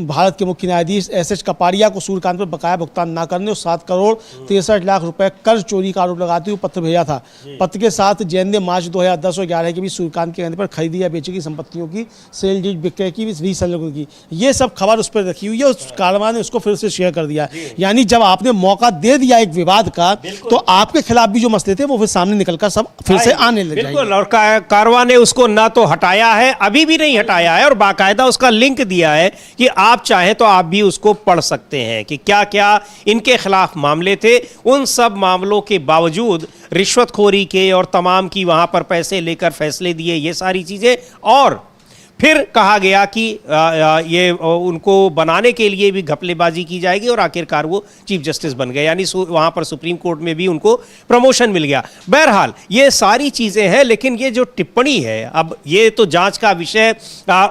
भारत के मुख्य न्यायाधीश एसएच कपाड़िया को सूर्यकांत पर बकाया भुगतान न करने और 7 करोड़ 63 लाख रुपए कर चोरी का आरोप लगाते हुए पत्र भेजा था। पत्र के साथ जैन ने मार्च 2010 और 11 के बीच सूर्यकांत के कहने पर खरीदी या बेची गई संपत्तियों की सेल डीड विक्रय की भी संलग्न की। ये सब खबर उस पर रखी हुई है। उस कारवां ने उसको फिर से शेयर कर दिया। यानी जब आपने मौका दे दिया एक विवाद का, तो आपके खिलाफ भी जो मसले थे वो फिर सामने निकलकर सब फिर से आने लग जाएंगे। बिल्कुल, और कारवां ने उसको ना तो हटाया है, अभी भी नहीं हटाया है और बाकायदा उसका लिंक दिया है कि आप चाहें तो आप भी उसको पढ़ सकते हैं कि क्या क्या इनके खिलाफ मामले थे। उन सब मामलों के बावजूद रिश्वतखोरी के और तमाम की वहां पर पैसे लेकर फैसले दिए, ये सारी चीजें। और फिर कहा गया कि ये उनको बनाने के लिए भी घपलेबाजी की जाएगी और आखिरकार वो चीफ जस्टिस बन गए, यानी वहाँ पर सुप्रीम कोर्ट में भी उनको प्रमोशन मिल गया। बहरहाल ये सारी चीज़ें हैं, लेकिन ये जो टिप्पणी है, अब ये तो जांच का विषय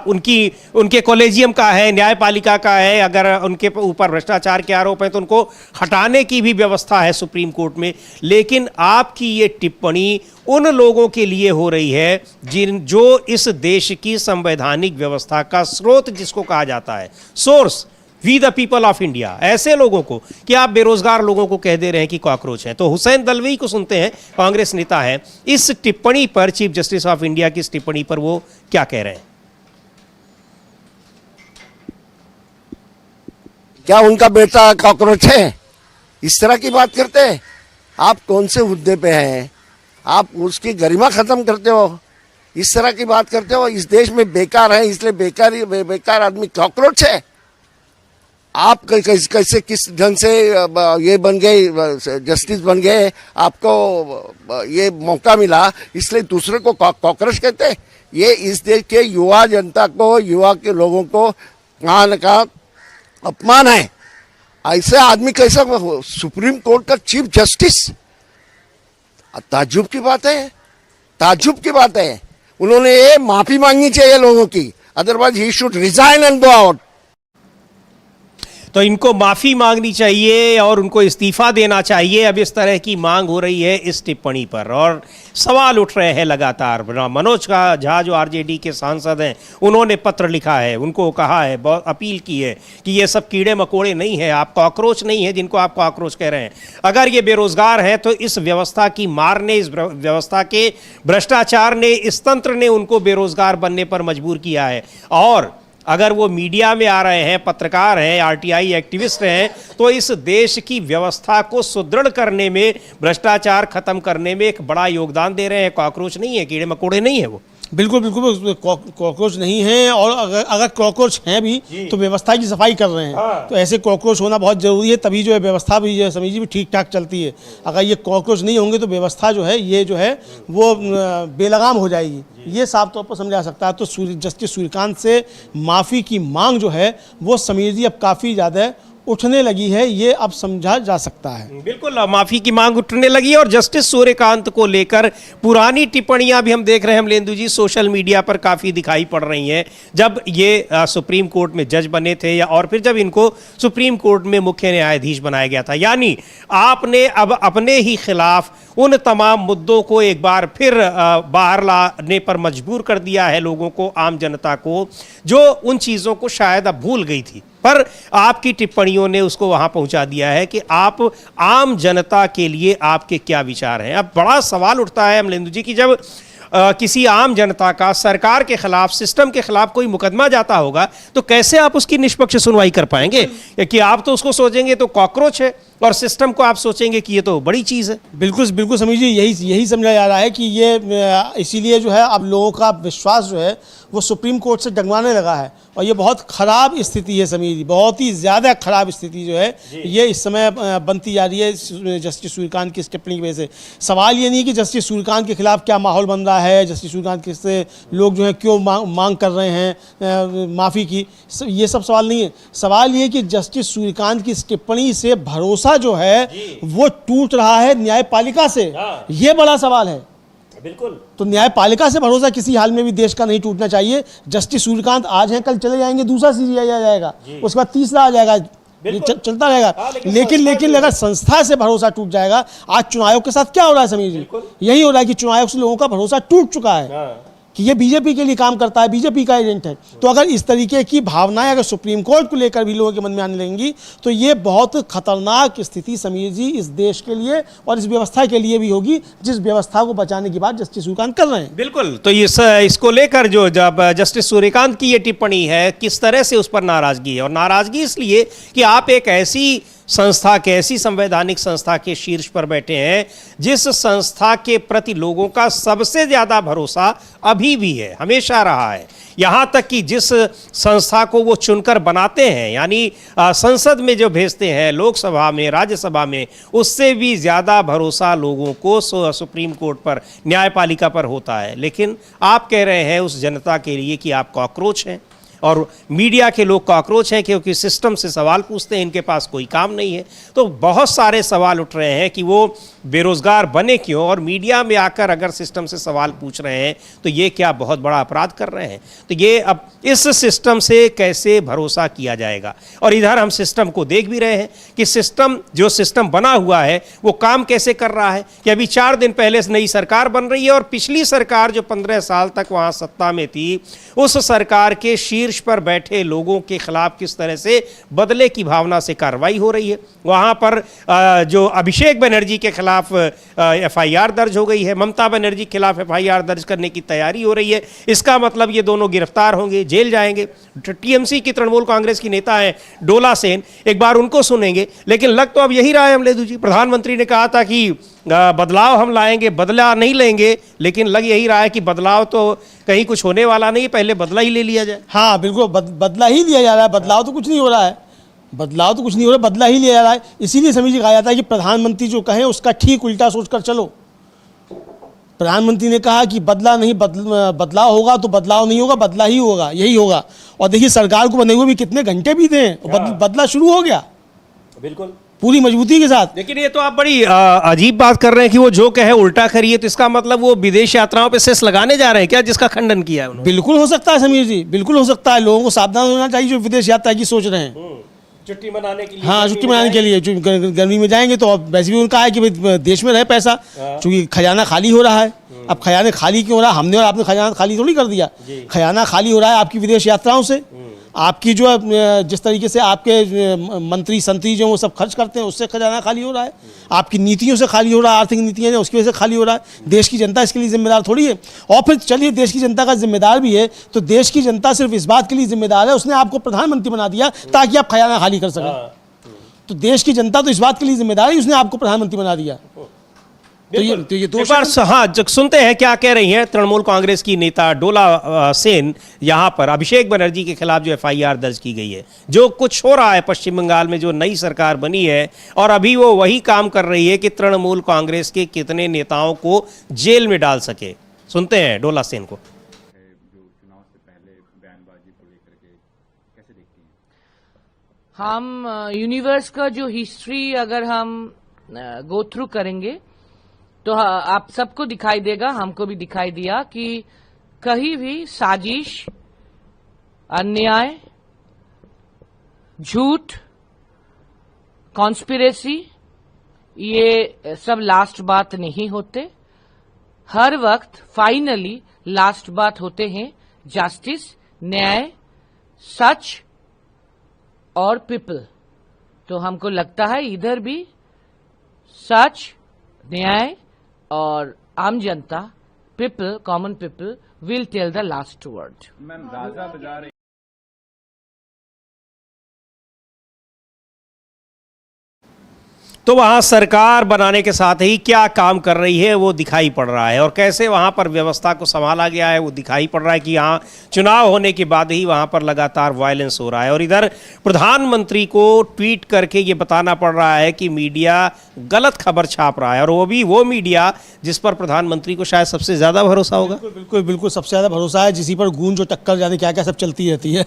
उनके कॉलेजियम का है, न्यायपालिका का है। अगर उनके ऊपर भ्रष्टाचार के आरोप हैं तो उनको हटाने की भी व्यवस्था है सुप्रीम कोर्ट में। लेकिन आपकी ये टिप्पणी उन लोगों के लिए हो रही है जो इस देश की संवैधानिक व्यवस्था का स्रोत जिसको कहा जाता है, source, we the people of India, ऐसे लोगों को कि आप बेरोजगार लोगों को कह दे रहे हैं कि कॉकरोच हैं। तो हुसैन दलवी को सुनते हैं, कांग्रेस नेता हैं, इस टिप्पणी पर, चीफ जस्टिस ऑफ इंडिया की इस टिप्पणी पर वो क्या कह रहे हैं। क्या उनका बेटा कॉकरोच है? इस तरह की बात करते हैं। आप कौन से हुद्दे पे हैं? आप उसकी गरिमा खत्म करते हो, इस तरह की बात करते हो। इस देश में बेकार है, इसलिए बेकार आदमी कॉकरोच है। आप कैसे किस ढंग से ये बन गए, जस्टिस बन गए, आपको ये मौका मिला इसलिए दूसरे को कॉकरोच कहते हैं। ये इस देश के युवा जनता को, युवा के लोगों को कहाँ का अपमान है। ऐसे आदमी कैसा सुप्रीम कोर्ट का चीफ जस्टिस? ताज्जुब की बात है, ताज्जुब की बात है। उन्होंने ये माफी मांगनी चाहिए लोगों की, otherwise he should resign and go out. तो इनको माफी मांगनी चाहिए और उनको इस्तीफा देना चाहिए। अब इस तरह की मांग हो रही है इस टिप्पणी पर और सवाल उठ रहे हैं लगातार। मनोज झा जो आरजेडी के सांसद हैं, उन्होंने पत्र लिखा है, उनको कहा है, बहुत अपील की है कि ये सब कीड़े मकोड़े नहीं है, आप कॉकरोच नहीं है जिनको आप कॉकरोच कह रहे हैं। अगर ये बेरोजगार हैं तो इस व्यवस्था की मार ने, इस व्यवस्था के भ्रष्टाचार ने, इस तंत्र ने उनको बेरोजगार बनने पर मजबूर किया है। और अगर वो मीडिया में आ रहे हैं, पत्रकार हैं, आरटीआई एक्टिविस्ट हैं, तो इस देश की व्यवस्था को सुदृढ़ करने में, भ्रष्टाचार खत्म करने में एक बड़ा योगदान दे रहे हैं। कॉकरोच नहीं है, कीड़े मकोड़े नहीं है वो। बिल्कुल बिल्कुल कॉकरोच नहीं है। और अगर कॉकरोच हैं भी तो व्यवस्था की सफाई कर रहे हैं। हाँ। तो ऐसे कॉकरोच होना बहुत ज़रूरी है, तभी जो है व्यवस्था भी जो है समझिए भी ठीक ठाक चलती है। अगर ये कॉकरोच नहीं होंगे तो व्यवस्था जो है ये जो है वो बेलगाम हो जाएगी। ये साफ तौर पर समझा सकता है। तो जस्टिस सूर्यकांत से माफ़ी की मांग जो है वो समीर जी अब काफ़ी ज़्यादा उठने लगी है, ये अब समझा जा सकता है। बिल्कुल, माफी की मांग उठने लगी है और जस्टिस सूर्यकांत को लेकर पुरानी टिप्पणियां भी हम देख रहे हैं अमलेंदु जी, सोशल मीडिया पर काफ़ी दिखाई पड़ रही हैं। जब ये सुप्रीम कोर्ट में जज बने थे या और फिर जब इनको सुप्रीम कोर्ट में मुख्य न्यायाधीश बनाया गया था, यानी आपने अब अपने ही खिलाफ उन तमाम मुद्दों को एक बार फिर बाहर लाने पर मजबूर कर दिया है लोगों को, आम जनता को, जो उन चीज़ों को शायद अब भूल गई थी। पर आपकी टिप्पणियों ने उसको वहां पहुंचा दिया है कि आप आम जनता के लिए आपके क्या विचार हैं। अब बड़ा सवाल उठता है अमलेंदु जी कि जब किसी आम जनता का सरकार के खिलाफ, सिस्टम के खिलाफ कोई मुकदमा जाता होगा तो कैसे आप उसकी निष्पक्ष सुनवाई कर पाएंगे? कि आप तो उसको सोचेंगे तो कॉकरोच है और सिस्टम को आप सोचेंगे कि ये तो बड़ी चीज़ है। बिल्कुल बिल्कुल समीर जी, यही समझा जा रहा है कि ये इसीलिए जो है अब लोगों का विश्वास जो है वो सुप्रीम कोर्ट से डगमाने लगा है और ये बहुत ख़राब स्थिति है समीर जी, बहुत ही ज़्यादा ख़राब स्थिति जो है ये इस समय बनती जा रही है जस्टिस सूर्यकांत की इस टिप्पणी की वजह से। सवाल ये नहीं कि जस्टिस सूर्यकांत के खिलाफ क्या माहौल बन रहा है, जस्टिस सूर्यकांत से लोग जो है क्यों मांग कर रहे हैं माफ़ी की, ये सब सवाल नहीं है। सवाल ये कि जस्टिस सूर्यकांत की इस टिप्पणी से भरोसा जो है वो टूट रहा है न्यायपालिका से, ये बड़ा सवाल है। बिल्कुल, तो न्यायपालिका से भरोसा किसी हाल में भी देश का नहीं टूटना चाहिए। जस्टिस सूर्यकांत आज हैं, कल चले जाएंगे, दूसरा सीरिया आ जाएगा, उसके बाद तीसरा आ जाएगा, ये चलता रहेगा। लेकिन अगर संस्था से भरोसा टूट जाएगा, आज चुनाव आयोग के साथ क्या हो रहा है समीर जी, यही हो रहा है कि चुनाव आयोग से लोगों का भरोसा टूट चुका है कि ये बीजेपी के लिए काम करता है, बीजेपी का एजेंट है। तो अगर इस तरीके की भावनाएं अगर सुप्रीम कोर्ट को लेकर भी लोगों के मन में आने लगेंगी तो ये बहुत खतरनाक स्थिति समीर जी इस देश के लिए और इस व्यवस्था के लिए भी होगी, जिस व्यवस्था को बचाने की बात जस्टिस सूर्यकांत कर रहे हैं। बिल्कुल। तो इसको लेकर जो जब जस्टिस सूर्यकांत की ये टिप्पणी है, किस तरह से उस पर नाराजगी है, और नाराजगी इसलिए कि आप एक ऐसी संस्था के, ऐसी संवैधानिक संस्था के शीर्ष पर बैठे हैं जिस संस्था के प्रति लोगों का सबसे ज़्यादा भरोसा अभी भी है, हमेशा रहा है। यहाँ तक कि जिस संस्था को वो चुनकर बनाते हैं, यानी संसद में जो भेजते हैं, लोकसभा में, राज्यसभा में, उससे भी ज़्यादा भरोसा लोगों को सुप्रीम कोर्ट पर, न्यायपालिका पर होता है। लेकिन आप कह रहे हैं उस जनता के लिए कि आप कॉकरोच हैं और मीडिया के लोग कॉकरोच हैं क्योंकि सिस्टम से सवाल पूछते हैं, इनके पास कोई काम नहीं है। तो बहुत सारे सवाल उठ रहे हैं कि वो बेरोज़गार बने क्यों, और मीडिया में आकर अगर सिस्टम से सवाल पूछ रहे हैं तो ये क्या बहुत बड़ा अपराध कर रहे हैं? तो ये अब इस सिस्टम से कैसे भरोसा किया जाएगा? और इधर हम सिस्टम को देख भी रहे हैं कि जो सिस्टम बना हुआ है वो काम कैसे कर रहा है। कि अभी 4 दिन पहले नई सरकार बन रही है और पिछली सरकार जो 15 साल तक वहाँ सत्ता में थी, उस सरकार के शीर्ष पर बैठे लोगों के खिलाफ किस तरह से बदले की भावना से कार्रवाई हो रही है। वहाँ पर जो अभिषेक बनर्जी के खिलाफ FIR दर्ज हो गई है, ममता बनर्जी के खिलाफ FIR दर्ज करने की तैयारी हो रही है। इसका मतलब ये दोनों गिरफ्तार होंगे, जेल जाएंगे। TMC की, तृणमूल कांग्रेस की नेता हैं डोला सेन, एक बार उनको सुनेंगे। लेकिन लग तो अब यही रहा है अमलेंदु जी, प्रधानमंत्री ने कहा था कि बदलाव हम लाएंगे, बदला नहीं लेंगे, लेकिन लग यही रहा है कि बदलाव तो कहीं कुछ होने वाला नहीं, पहले बदला ही ले लिया जाए। हाँ बिल्कुल, बदला ही लिया जा रहा है, बदलाव तो कुछ नहीं हो रहा है, बदलाव तो कुछ नहीं हो रहा, बदला ही लिया जा रहा है। इसीलिए समीर जी कहा जाता है कि प्रधानमंत्री जो कहें उसका ठीक उल्टा सोचकर चलो। प्रधानमंत्री ने कहा कि बदलाव होगा तो बदलाव नहीं होगा, बदला ही होगा, यही होगा। और देखिए सरकार को बने हुए भी कितने घंटे बीते हैं, बदला शुरू हो गया बिल्कुल पूरी मजबूती के साथ। लेकिन ये तो आप बड़ी अजीब बात कर रहे हैं कि वो जो कहे उल्टा करिए, तो इसका मतलब वो विदेश यात्राओं पे सेस लगाने जा रहे हैं क्या, जिसका खंडन किया है उन्होंने? बिल्कुल हो सकता है समीर जी, बिल्कुल हो सकता है। लोगों को सावधान होना चाहिए जो विदेश यात्रा की सोच रहे हैं, छुट्टी मनाने के लिए। हाँ, छुट्टी मनाने के लिए, गर्मी में जाएंगे तो अब वैसे भी उनका है कि भाई देश में रहे पैसा, क्योंकि खजाना खाली हो रहा है। अब खजाना खाली क्यों हो रहा है? हमने और आपने खजाना खाली थोड़ी कर दिया, खजाना खाली हो रहा है आपकी विदेश यात्राओं से। आपकी जो जिस तरीके से आपके मंत्री संतरी जो वो सब खर्च करते हैं उससे खजाना खाली हो रहा है, आपकी नीतियों से खाली हो रहा है, आर्थिक नीतियाँ उसकी वजह से खाली हो रहा है। देश की जनता इसके लिए जिम्मेदार थोड़ी है। और फिर चलिए देश की जनता का जिम्मेदार भी है तो देश की जनता सिर्फ इस बात के लिए जिम्मेदार है, उसने आपको प्रधानमंत्री बना दिया ताकि आप खजाना खाली कर सकें। तो देश की जनता तो इस बात के लिए जिम्मेदार है, उसने आपको प्रधानमंत्री बना दिया। तो ये दो बार हाँ, सुनते हैं क्या कह रही हैं तृणमूल कांग्रेस की नेता डोला सेन यहाँ पर अभिषेक बनर्जी के खिलाफ जो FIR दर्ज की गई है, जो कुछ हो रहा है पश्चिम बंगाल में, जो नई सरकार बनी है और अभी वो वही काम कर रही है कि तृणमूल कांग्रेस के कितने नेताओं को जेल में डाल सके। सुनते हैं डोला सेन को। हम यूनिवर्स का जो हिस्ट्री अगर हम गो थ्रू करेंगे तो आप सबको दिखाई देगा, हमको भी दिखाई दिया कि कहीं भी साजिश, अन्याय, झूठ, कॉन्स्पिरेसी ये सब लास्ट बात नहीं होते। हर वक्त फाइनली लास्ट बात होते हैं जस्टिस, न्याय, सच और पीपल। तो हमको लगता है इधर भी सच, न्याय और आम जनता, people, common people will tell the last word. Ma'am Raja Bazar तो वहां सरकार बनाने के साथ ही क्या काम कर रही है वो दिखाई पड़ रहा है, और कैसे वहां पर व्यवस्था को संभाला गया है वो दिखाई पड़ रहा है कि यहाँ चुनाव होने के बाद ही वहां पर लगातार वायलेंस हो रहा है। और इधर प्रधानमंत्री को ट्वीट करके ये बताना पड़ रहा है कि मीडिया गलत खबर छाप रहा है, और वो भी वो मीडिया जिस पर प्रधानमंत्री को शायद सबसे ज्यादा भरोसा होगा। बिल्कुल बिल्कुल सबसे ज़्यादा भरोसा है, जिसी पर गूंज और टक्कर जाने क्या क्या सब चलती रहती है।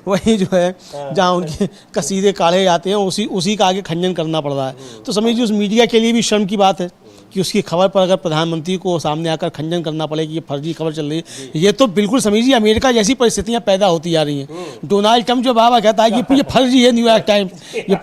वही जो है जहाँ उनके कसीदे काढ़े जाते हैं उसी का आगे खंडन करना पड़ रहा है। तो समझिए उस मीडिया के लिए भी शर्म की बात है कि उसकी खबर पर अगर प्रधानमंत्री को सामने आकर खंडन करना पड़े कि ये फर्जी खबर चल रही है। ये तो बिल्कुल समझिए अमेरिका जैसी परिस्थितियां पैदा होती जा रही हैं। डोनाल्ड ट्रंप जो बाबा कहता है कि ये फर्जी है, न्यूयॉर्क टाइम्स ये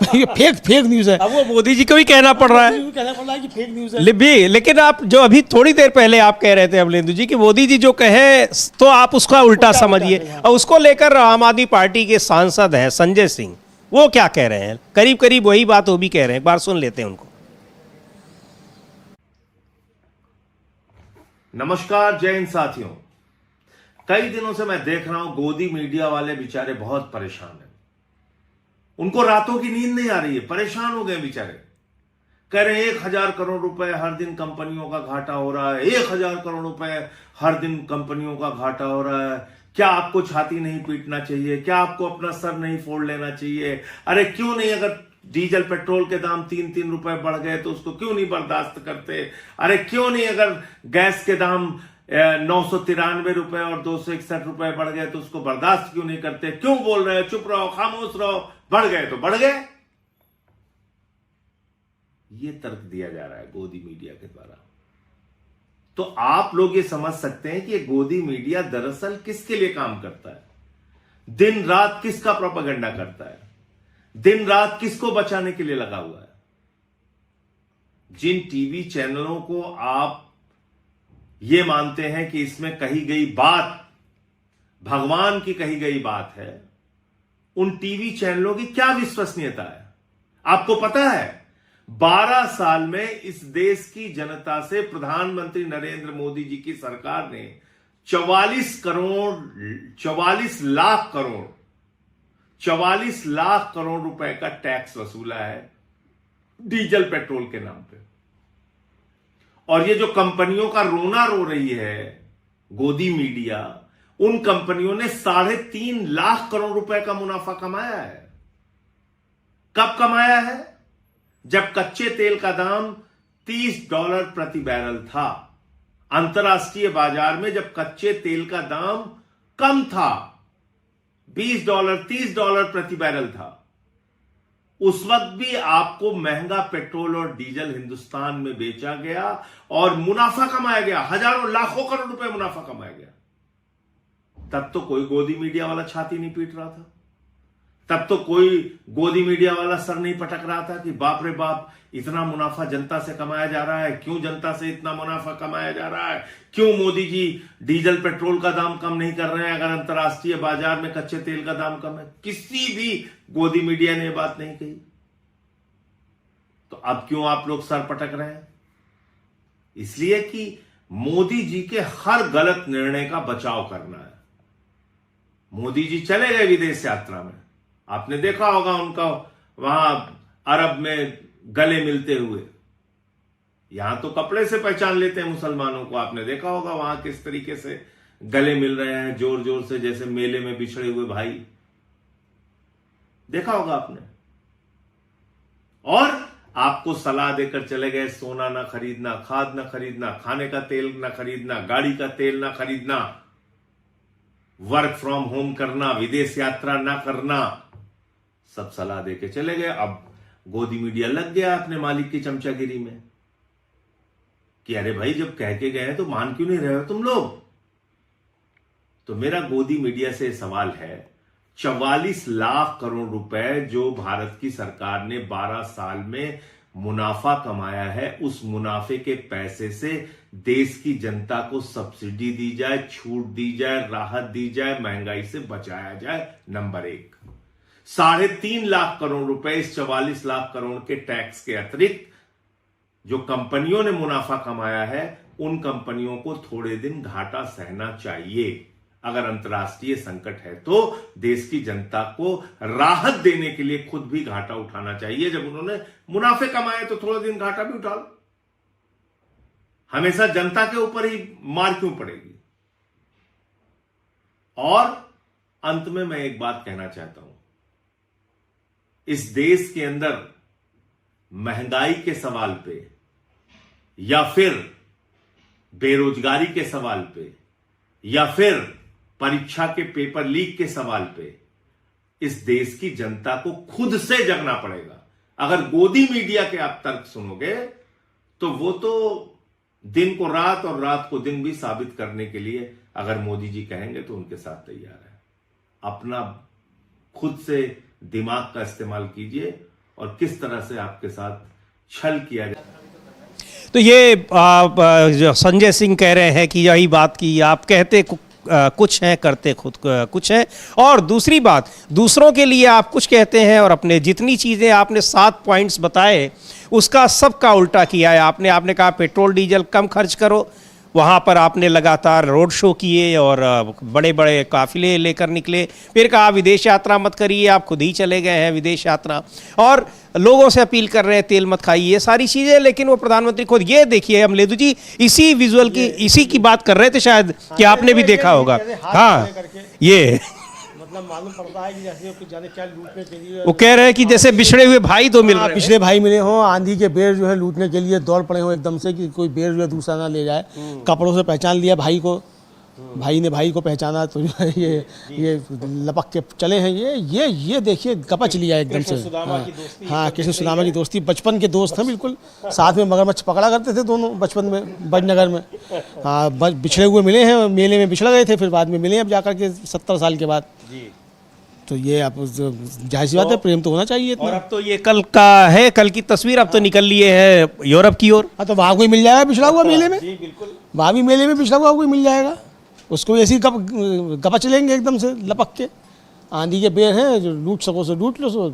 फेक न्यूज़ है। अब वो मोदी जी को भी कहना पड़ रहा है कि फेक न्यूज़ है। लेकिन आप जो अभी थोड़ी देर पहले आप कह रहे थे अमलेंदु जी कि मोदी जी जो कहे तो आप उसका उल्टा समझिए, और उसको लेकर आम आदमी पार्टी के सांसद हैं संजय सिंह, वो क्या कह रहे हैं? करीब करीब वही बात वो भी कह रहे हैं, एक बार सुन लेते हैं उनको। नमस्कार, जय हिंद साथियों। कई दिनों से मैं देख रहा हूं गोदी मीडिया वाले बेचारे बहुत परेशान हैं। उनको रातों की नींद नहीं आ रही है, परेशान हो गए बेचारे। कह रहे हैं 1000 करोड़ रुपए हर दिन कंपनियों का घाटा हो रहा है, 1000 करोड़ रुपए हर दिन कंपनियों का घाटा हो रहा है। क्या आपको छाती नहीं पीटना चाहिए? क्या आपको अपना सर नहीं फोड़ लेना चाहिए? अरे क्यों नहीं, अगर डीजल पेट्रोल के दाम 3-3 रुपए बढ़ गए तो उसको क्यों नहीं बर्दाश्त करते? अरे क्यों नहीं, अगर गैस के दाम 993 रुपए और 261 रुपए बढ़ गए तो उसको बर्दाश्त क्यों नहीं करते? क्यों बोल रहे हो? चुप रहो, खामोश रहो, बढ़ गए तो बढ़ गए। ये तर्क दिया जा रहा है गोदी मीडिया के द्वारा। तो आप लोग ये समझ सकते हैं कि ये गोदी मीडिया दरअसल किसके लिए काम करता है, दिन रात किसका प्रोपेगेंडा करता है, दिन रात किसको बचाने के लिए लगा हुआ है। जिन टीवी चैनलों को आप ये मानते हैं कि इसमें कही गई बात भगवान की कही गई बात है, उन टीवी चैनलों की क्या विश्वसनीयता है? आपको पता है 12 साल में इस देश की जनता से प्रधानमंत्री नरेंद्र मोदी जी की सरकार ने 44 लाख करोड़ रुपए का टैक्स वसूला है डीजल पेट्रोल के नाम पे। और ये जो कंपनियों का रोना रो रही है गोदी मीडिया, उन कंपनियों ने 3.5 लाख करोड़ रुपए का मुनाफा कमाया है। कब कमाया है? जब कच्चे तेल का दाम $30 प्रति बैरल था। अंतर्राष्ट्रीय बाजार में जब कच्चे तेल का दाम कम था, $20 $30 प्रति बैरल था, उस वक्त भी आपको महंगा पेट्रोल और डीजल हिंदुस्तान में बेचा गया और मुनाफा कमाया गया, हजारों लाखों करोड़ रुपए मुनाफा कमाया गया। तब तो कोई गोदी मीडिया वाला छाती नहीं पीट रहा था, तब तो कोई गोदी मीडिया वाला सर नहीं पटक रहा था कि बाप रे बाप, इतना मुनाफा जनता से कमाया जा रहा है, क्यों जनता से इतना मुनाफा कमाया जा रहा है, क्यों मोदी जी डीजल पेट्रोल का दाम कम नहीं कर रहे हैं अगर अंतर्राष्ट्रीय बाजार में कच्चे तेल का दाम कम है। किसी भी गोदी मीडिया ने यह बात नहीं कही। तो अब क्यों आप लोग सर पटक रहे हैं? इसलिए कि मोदी जी के हर गलत निर्णय का बचाव करना है। मोदी जी चले गए विदेश यात्रा में, आपने देखा होगा उनका वहां अरब में गले मिलते हुए। यहां तो कपड़े से पहचान लेते हैं मुसलमानों को, आपने देखा होगा वहां किस तरीके से गले मिल रहे हैं जोर जोर से, जैसे मेले में बिछड़े हुए भाई। देखा होगा आपने। और आपको सलाह देकर चले गए सोना ना खरीदना, खाद ना खरीदना, खाने का तेल ना खरीदना, गाड़ी का तेल ना खरीदना। वर्क फ्रॉम होम करना, विदेश यात्रा ना करना, सब सलाह देके चले गए। अब गोदी मीडिया लग गया अपने मालिक की चमचागिरी में कि अरे भाई जब कह के गए तो मान क्यों नहीं रहे हो तुम लोग। तो मेरा गोदी मीडिया से सवाल है, 44 लाख करोड़ रुपए जो भारत की सरकार ने 12 साल में मुनाफा कमाया है, उस मुनाफे के पैसे से देश की जनता को सब्सिडी दी जाए, छूट दी जाए, राहत दी जाए, महंगाई से बचाया जाए। नंबर 1, 3.5 लाख करोड़ रुपए इस 44 लाख करोड़ के टैक्स के अतिरिक्त जो कंपनियों ने मुनाफा कमाया है, उन कंपनियों को थोड़े दिन घाटा सहना चाहिए। अगर अंतर्राष्ट्रीय संकट है तो देश की जनता को राहत देने के लिए खुद भी घाटा उठाना चाहिए। जब उन्होंने मुनाफे कमाए तो थोड़े दिन घाटा भी उठा लो। हमेशा जनता के ऊपर ही मार क्यों पड़ेगी। और अंत में मैं एक बात कहना चाहता हूं, इस देश के अंदर महंगाई के सवाल पे या फिर बेरोजगारी के सवाल पे या फिर परीक्षा के पेपर लीक के सवाल पे इस देश की जनता को खुद से जगना पड़ेगा। अगर गोदी मीडिया के आप तर्क सुनोगे तो वो तो दिन को रात और रात को दिन भी साबित करने के लिए अगर मोदी जी कहेंगे तो उनके साथ तैयार है। अपना खुद से दिमाग का इस्तेमाल कीजिए और किस तरह से आपके साथ छल किया जाए। तो ये जो संजय सिंह कह रहे हैं कि यही बात की आप कहते कुछ हैं, करते खुद कुछ हैं। और दूसरी बात, दूसरों के लिए आप कुछ कहते हैं और अपने जितनी चीज़ें आपने 7 पॉइंट्स बताए उसका सबका उल्टा किया है। आपने कहा पेट्रोल डीजल कम खर्च करो, वहाँ पर आपने लगातार रोड शो किए और बड़े बड़े काफिले लेकर निकले। फिर कहा विदेश यात्रा मत करिए, आप खुद ही चले गए हैं विदेश यात्रा, और लोगों से अपील कर रहे हैं तेल मत खाइए, ये सारी चीज़ें। लेकिन वो प्रधानमंत्री खुद, ये देखिए अमलेदु जी इसी विजुअल की इसी की बात कर रहे थे शायद कि आपने भी देखा होगा। हाँ, ये मतलब मालूम पड़ता है कि जैसे जाने क्या लूटने के लिए वो कह रहे हैं कि जैसे बिछड़े हुए भाई तो मिल रहे हैं। पिछले भाई मिले हों, आंधी के बेर जो है लूटने के लिए दौड़ पड़े हों एकदम से कि कोई बेर जो है दूसरा ना ले जाए। कपड़ों से पहचान लिया भाई को, भाई ने भाई को पहचाना तो जो है ये लपक के चले हैं। ये देखिए कपच लिया एकदम से। हाँ, कृष्ण सुदामा की दोस्ती, बचपन के दोस्त हैं बिल्कुल, साथ में मगरमच्छ पकड़ा करते थे दोनों बचपन में बजनगर में। हाँ, बिछड़े हुए मिले हैं, मेले में बिछड़ गए थे, फिर बाद में मिले अब जाकर के 70 साल के बाद। तो ये आप जाहिर सी बात है, प्रेम तो होना चाहिए इतना। और अब तो ये कल का है, कल की तस्वीर अब तो निकल लिए है यूरोप की ओर। हाँ, तो वहाँ कोई मिल जाएगा बिछड़ा हुआ मेले में। जी बिल्कुल, वहाँ भी मेले में बिछड़ा हुआ कोई मिल जाएगा, उसको ऐसे ही गपच लेंगे एकदम से लपक के। आंधी के बेर हैं, जो लूट सको सो लूट लो, सो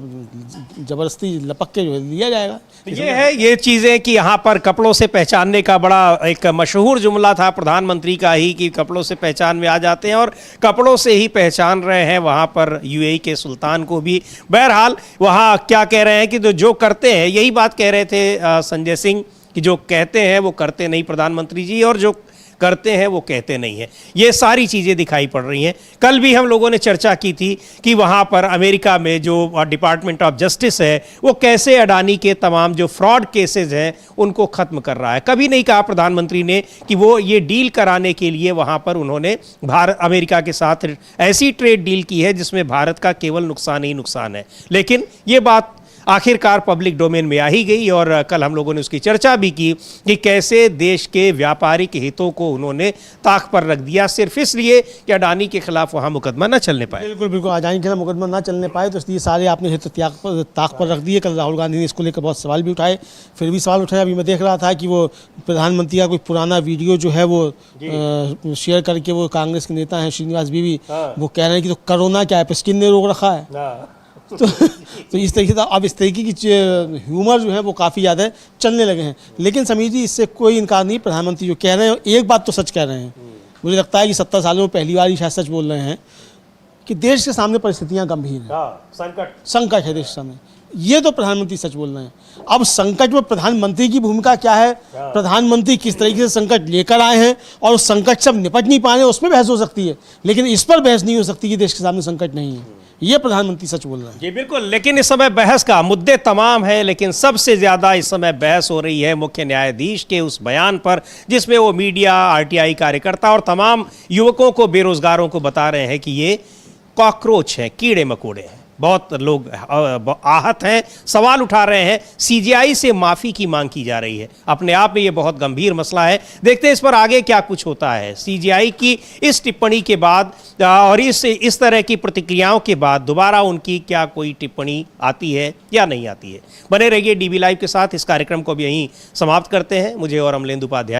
जबरदस्ती लपक के जो है लिया जाएगा। तो ये है ये चीज़ें कि यहाँ पर कपड़ों से पहचानने का बड़ा एक मशहूर जुमला था प्रधानमंत्री का ही कि कपड़ों से पहचान में आ जाते हैं, और कपड़ों से ही पहचान रहे हैं वहाँ पर यूएई के सुल्तान को भी। बहरहाल वहाँ क्या कह रहे हैं कि जो करते हैं, यही बात कह रहे थे संजय सिंह कि जो कहते हैं वो करते नहीं प्रधानमंत्री जी, और जो करते हैं वो कहते नहीं हैं। ये सारी चीज़ें दिखाई पड़ रही हैं। कल भी हम लोगों ने चर्चा की थी कि वहाँ पर अमेरिका में जो डिपार्टमेंट ऑफ जस्टिस है वो कैसे अडानी के तमाम जो फ्रॉड केसेस हैं उनको ख़त्म कर रहा है। कभी नहीं कहा प्रधानमंत्री ने कि वो ये डील कराने के लिए वहाँ पर उन्होंने अमेरिका के साथ ऐसी ट्रेड डील की है जिसमें भारत का केवल नुकसान ही नुकसान है। लेकिन ये बात आखिरकार पब्लिक डोमेन में आ ही गई, और कल हम लोगों ने उसकी चर्चा भी की कि कैसे देश के व्यापारिक हितों को उन्होंने ताक पर रख दिया सिर्फ इसलिए कि अडानी के खिलाफ वहाँ मुकदमा न चलने पाए। बिल्कुल बिल्कुल, अडानी के खिलाफ मुकदमा ना चलने पाए, तो इसलिए सारे आपने हित ताक पर रख दिए। कल राहुल गांधी ने इसको लेकर बहुत सवाल भी उठाए, फिर भी सवाल उठाए। अभी मैं देख रहा था कि वो प्रधानमंत्री का कोई पुराना वीडियो जो है वो शेयर करके वो कांग्रेस के नेता हैं श्रीनिवास बीवी, वो कह रहे हैं कि तो कोरोना क्या है, स्किन ने रोक रखा है। तो इस तरीके से अब इस तरीके की ह्यूमर जो है वो काफ़ी ज़्यादा चलने लगे हैं। लेकिन समीर जी, इससे कोई इनकार नहीं, प्रधानमंत्री जो कह रहे हैं एक बात तो सच कह रहे हैं। मुझे लगता है कि 70 सालों में पहली बार ही शायद सच बोल रहे हैं कि देश के सामने परिस्थितियाँ गंभीर हैं, संकट है देश के सामने। ये तो प्रधानमंत्री सच बोल रहे हैं। अब संकट में प्रधानमंत्री की भूमिका क्या है, प्रधानमंत्री किस तरीके से संकट लेकर आए हैं और उस संकट से निपट नहीं पा रहे, उसमें बहस हो सकती है, लेकिन इस पर बहस नहीं हो सकती कि देश के सामने संकट नहीं है। ये प्रधानमंत्री सच बोल रहे हैं। जी बिल्कुल, लेकिन इस समय बहस का मुद्दे तमाम है, लेकिन सबसे ज्यादा इस समय बहस हो रही है मुख्य न्यायाधीश के उस बयान पर जिसमें वो मीडिया, आरटीआई कार्यकर्ता और तमाम युवकों को, बेरोजगारों को बता रहे हैं कि ये कॉकरोच हैं, कीड़े मकोड़े हैं। बहुत लोग आहत हैं, सवाल उठा रहे हैं, सीजीआई से माफी की मांग की जा रही है। अपने आप में ये बहुत गंभीर मसला है। देखते हैं इस पर आगे क्या कुछ होता है। सीजीआई की इस टिप्पणी के बाद और इस तरह की प्रतिक्रियाओं के बाद दोबारा उनकी क्या कोई टिप्पणी आती है या नहीं आती है। बने रहिए डीबी लाइव के साथ। इस कार्यक्रम को भी यहीं समाप्त करते हैं। मुझे और अमलेंदु उपाध्याय